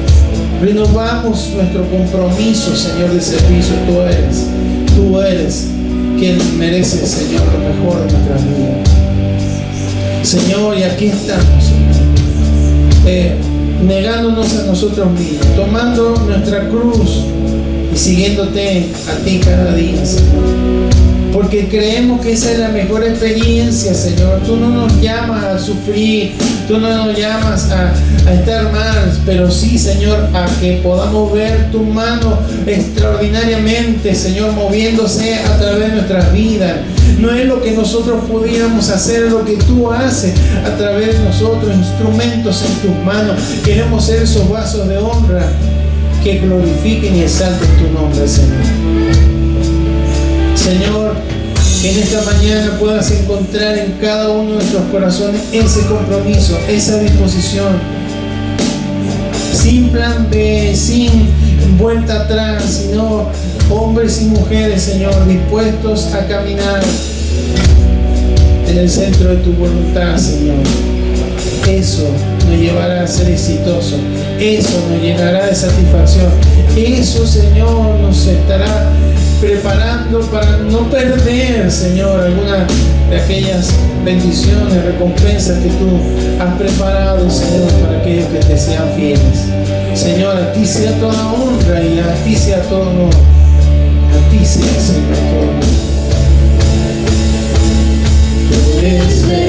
Renovamos nuestro compromiso, Señor, de servicio. Tú eres quien merece, Señor, lo mejor de nuestras vidas. Señor, y aquí estamos, Señor, negándonos a nosotros mismos, tomando nuestra cruz y siguiéndote a ti cada día, Señor. Porque creemos que esa es la mejor experiencia, Señor. Tú no nos llamas a sufrir, tú no nos llamas a estar mal, pero sí, Señor, a que podamos ver tu mano extraordinariamente, Señor, moviéndose a través de nuestras vidas. No es lo que nosotros pudiéramos hacer, es lo que tú haces a través de nosotros, instrumentos en tus manos. Queremos ser esos vasos de honra que glorifiquen y exalten tu nombre, Señor. Señor, que en esta mañana puedas encontrar en cada uno de nuestros corazones ese compromiso, esa disposición, sin plan B, sin vuelta atrás, sino hombres y mujeres, Señor, dispuestos a caminar en el centro de tu voluntad, Señor. Eso nos llevará a ser exitosos, eso nos llenará de satisfacción, eso, Señor, nos estará preparando para no perder, Señor, alguna de aquellas bendiciones, recompensas que tú has preparado, Señor, para aquellos que te sean fieles. Señor, a ti sea toda honra y a ti sea todo honor. A ti sea, Señor, todo honor. Tú eres Rey.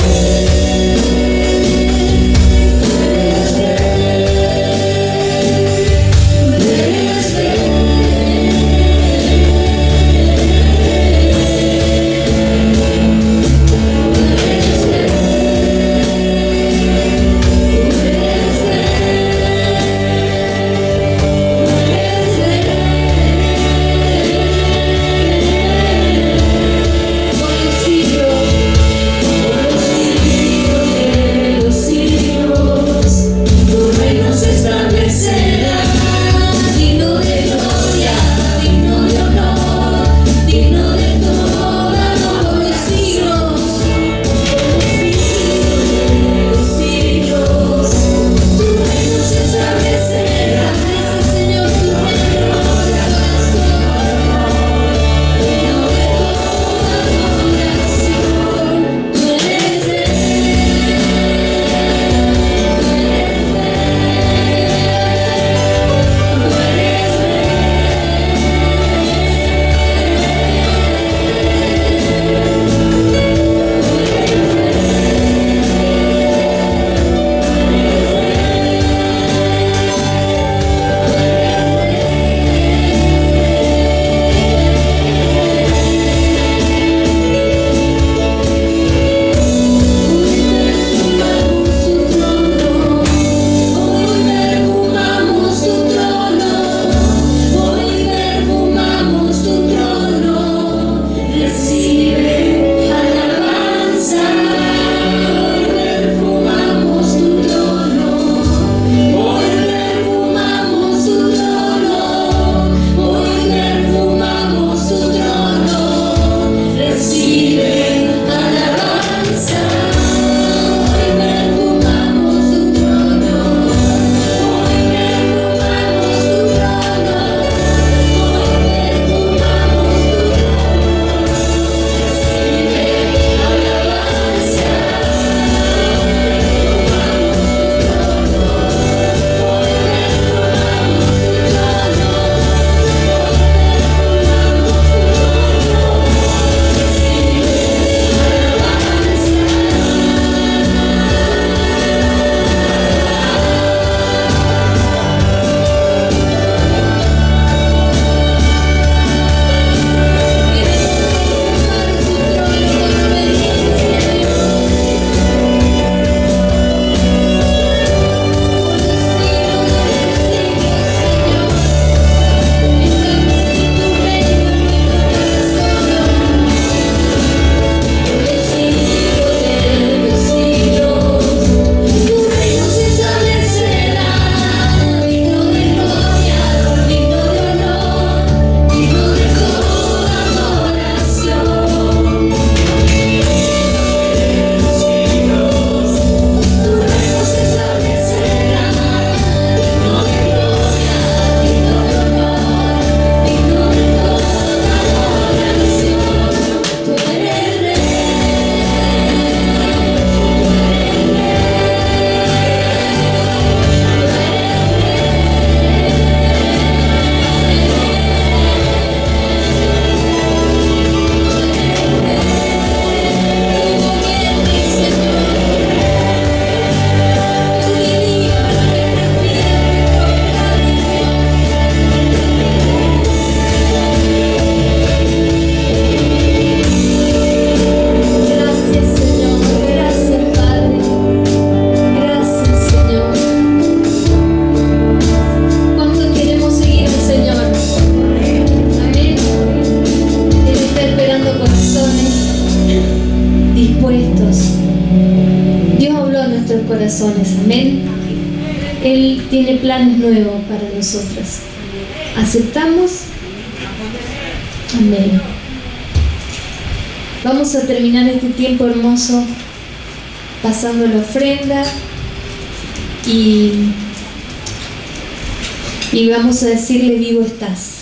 tiene planes nuevos para nosotras. ¿Aceptamos? Amén. Vamos a terminar este tiempo hermoso pasando la ofrenda y vamos a decirle: vivo estás.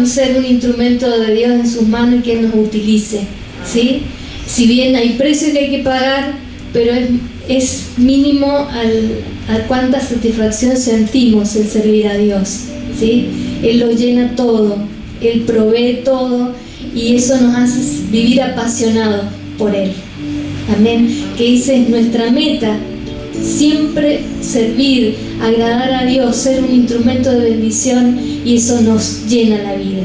Ser un instrumento de Dios en sus manos y que nos utilice, ¿sí? Si bien hay precios que hay que pagar, pero es mínimo a cuánta satisfacción sentimos el servir a Dios, ¿sí? Él lo llena todo, Él provee todo y eso nos hace vivir apasionados por Él. Amén. Que esa es nuestra meta, siempre servir, agradar a Dios, ser un instrumento de bendición, y eso nos llena la vida.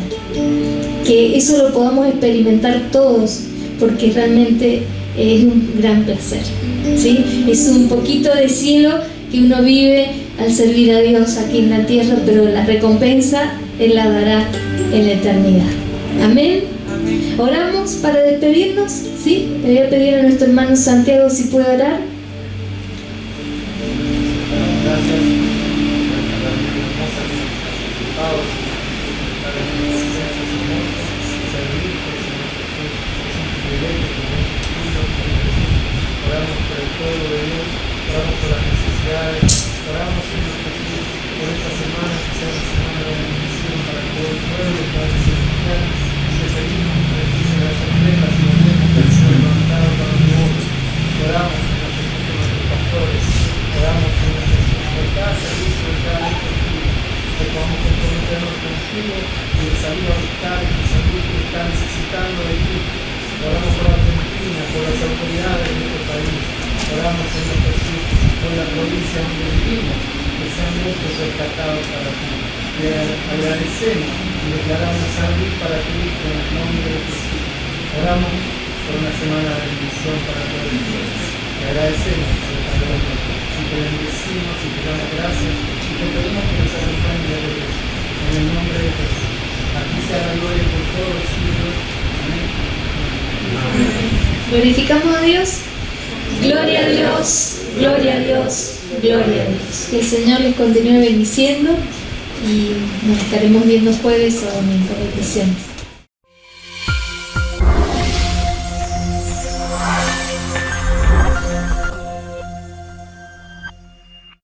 Que eso lo podamos experimentar todos, porque realmente es un gran placer, ¿sí? Es un poquito de cielo que uno vive al servir a Dios aquí en la tierra, pero la recompensa Él la dará en la eternidad. Amén. Oramos para despedirnos, ¿sí? Le voy a pedir a nuestro hermano Santiago si puede orar. Oramos por el pueblo de Dios, oramos por las necesidades, oramos por esta semana que sea una semana de bendición para todo el pueblo, para el Señor, que seguimos en las ofrendas y los bienes que se han levantado para nosotros. Oramos en la presencia de nuestros pastores, oramos en la presencia de cada servicio, de cada estudio, que podamos comprometernos contigo y de salir a buscar el salud que está necesitando de ti. Oramos por Argentina, por las autoridades de nuestro país. Oramos, Señor Jesús, por la provincia donde vivimos, que sean muchos rescatados para ti. Te agradecemos y declaramos salud para Cristo en el nombre de Jesús. Oramos por una semana de bendición para todos los días. Te agradecemos por esta gloria y te bendecimos y te damos gracias y te pedimos que nos acompañes de Dios. En el nombre de Jesús. Aquí sea la gloria por todos los siglos. Amén. Glorificamos a Dios. Gloria a Dios, gloria a Dios, gloria a Dios. Que el Señor les continúe bendiciendo y nos estaremos viendo jueves o domingo. Bendiciones.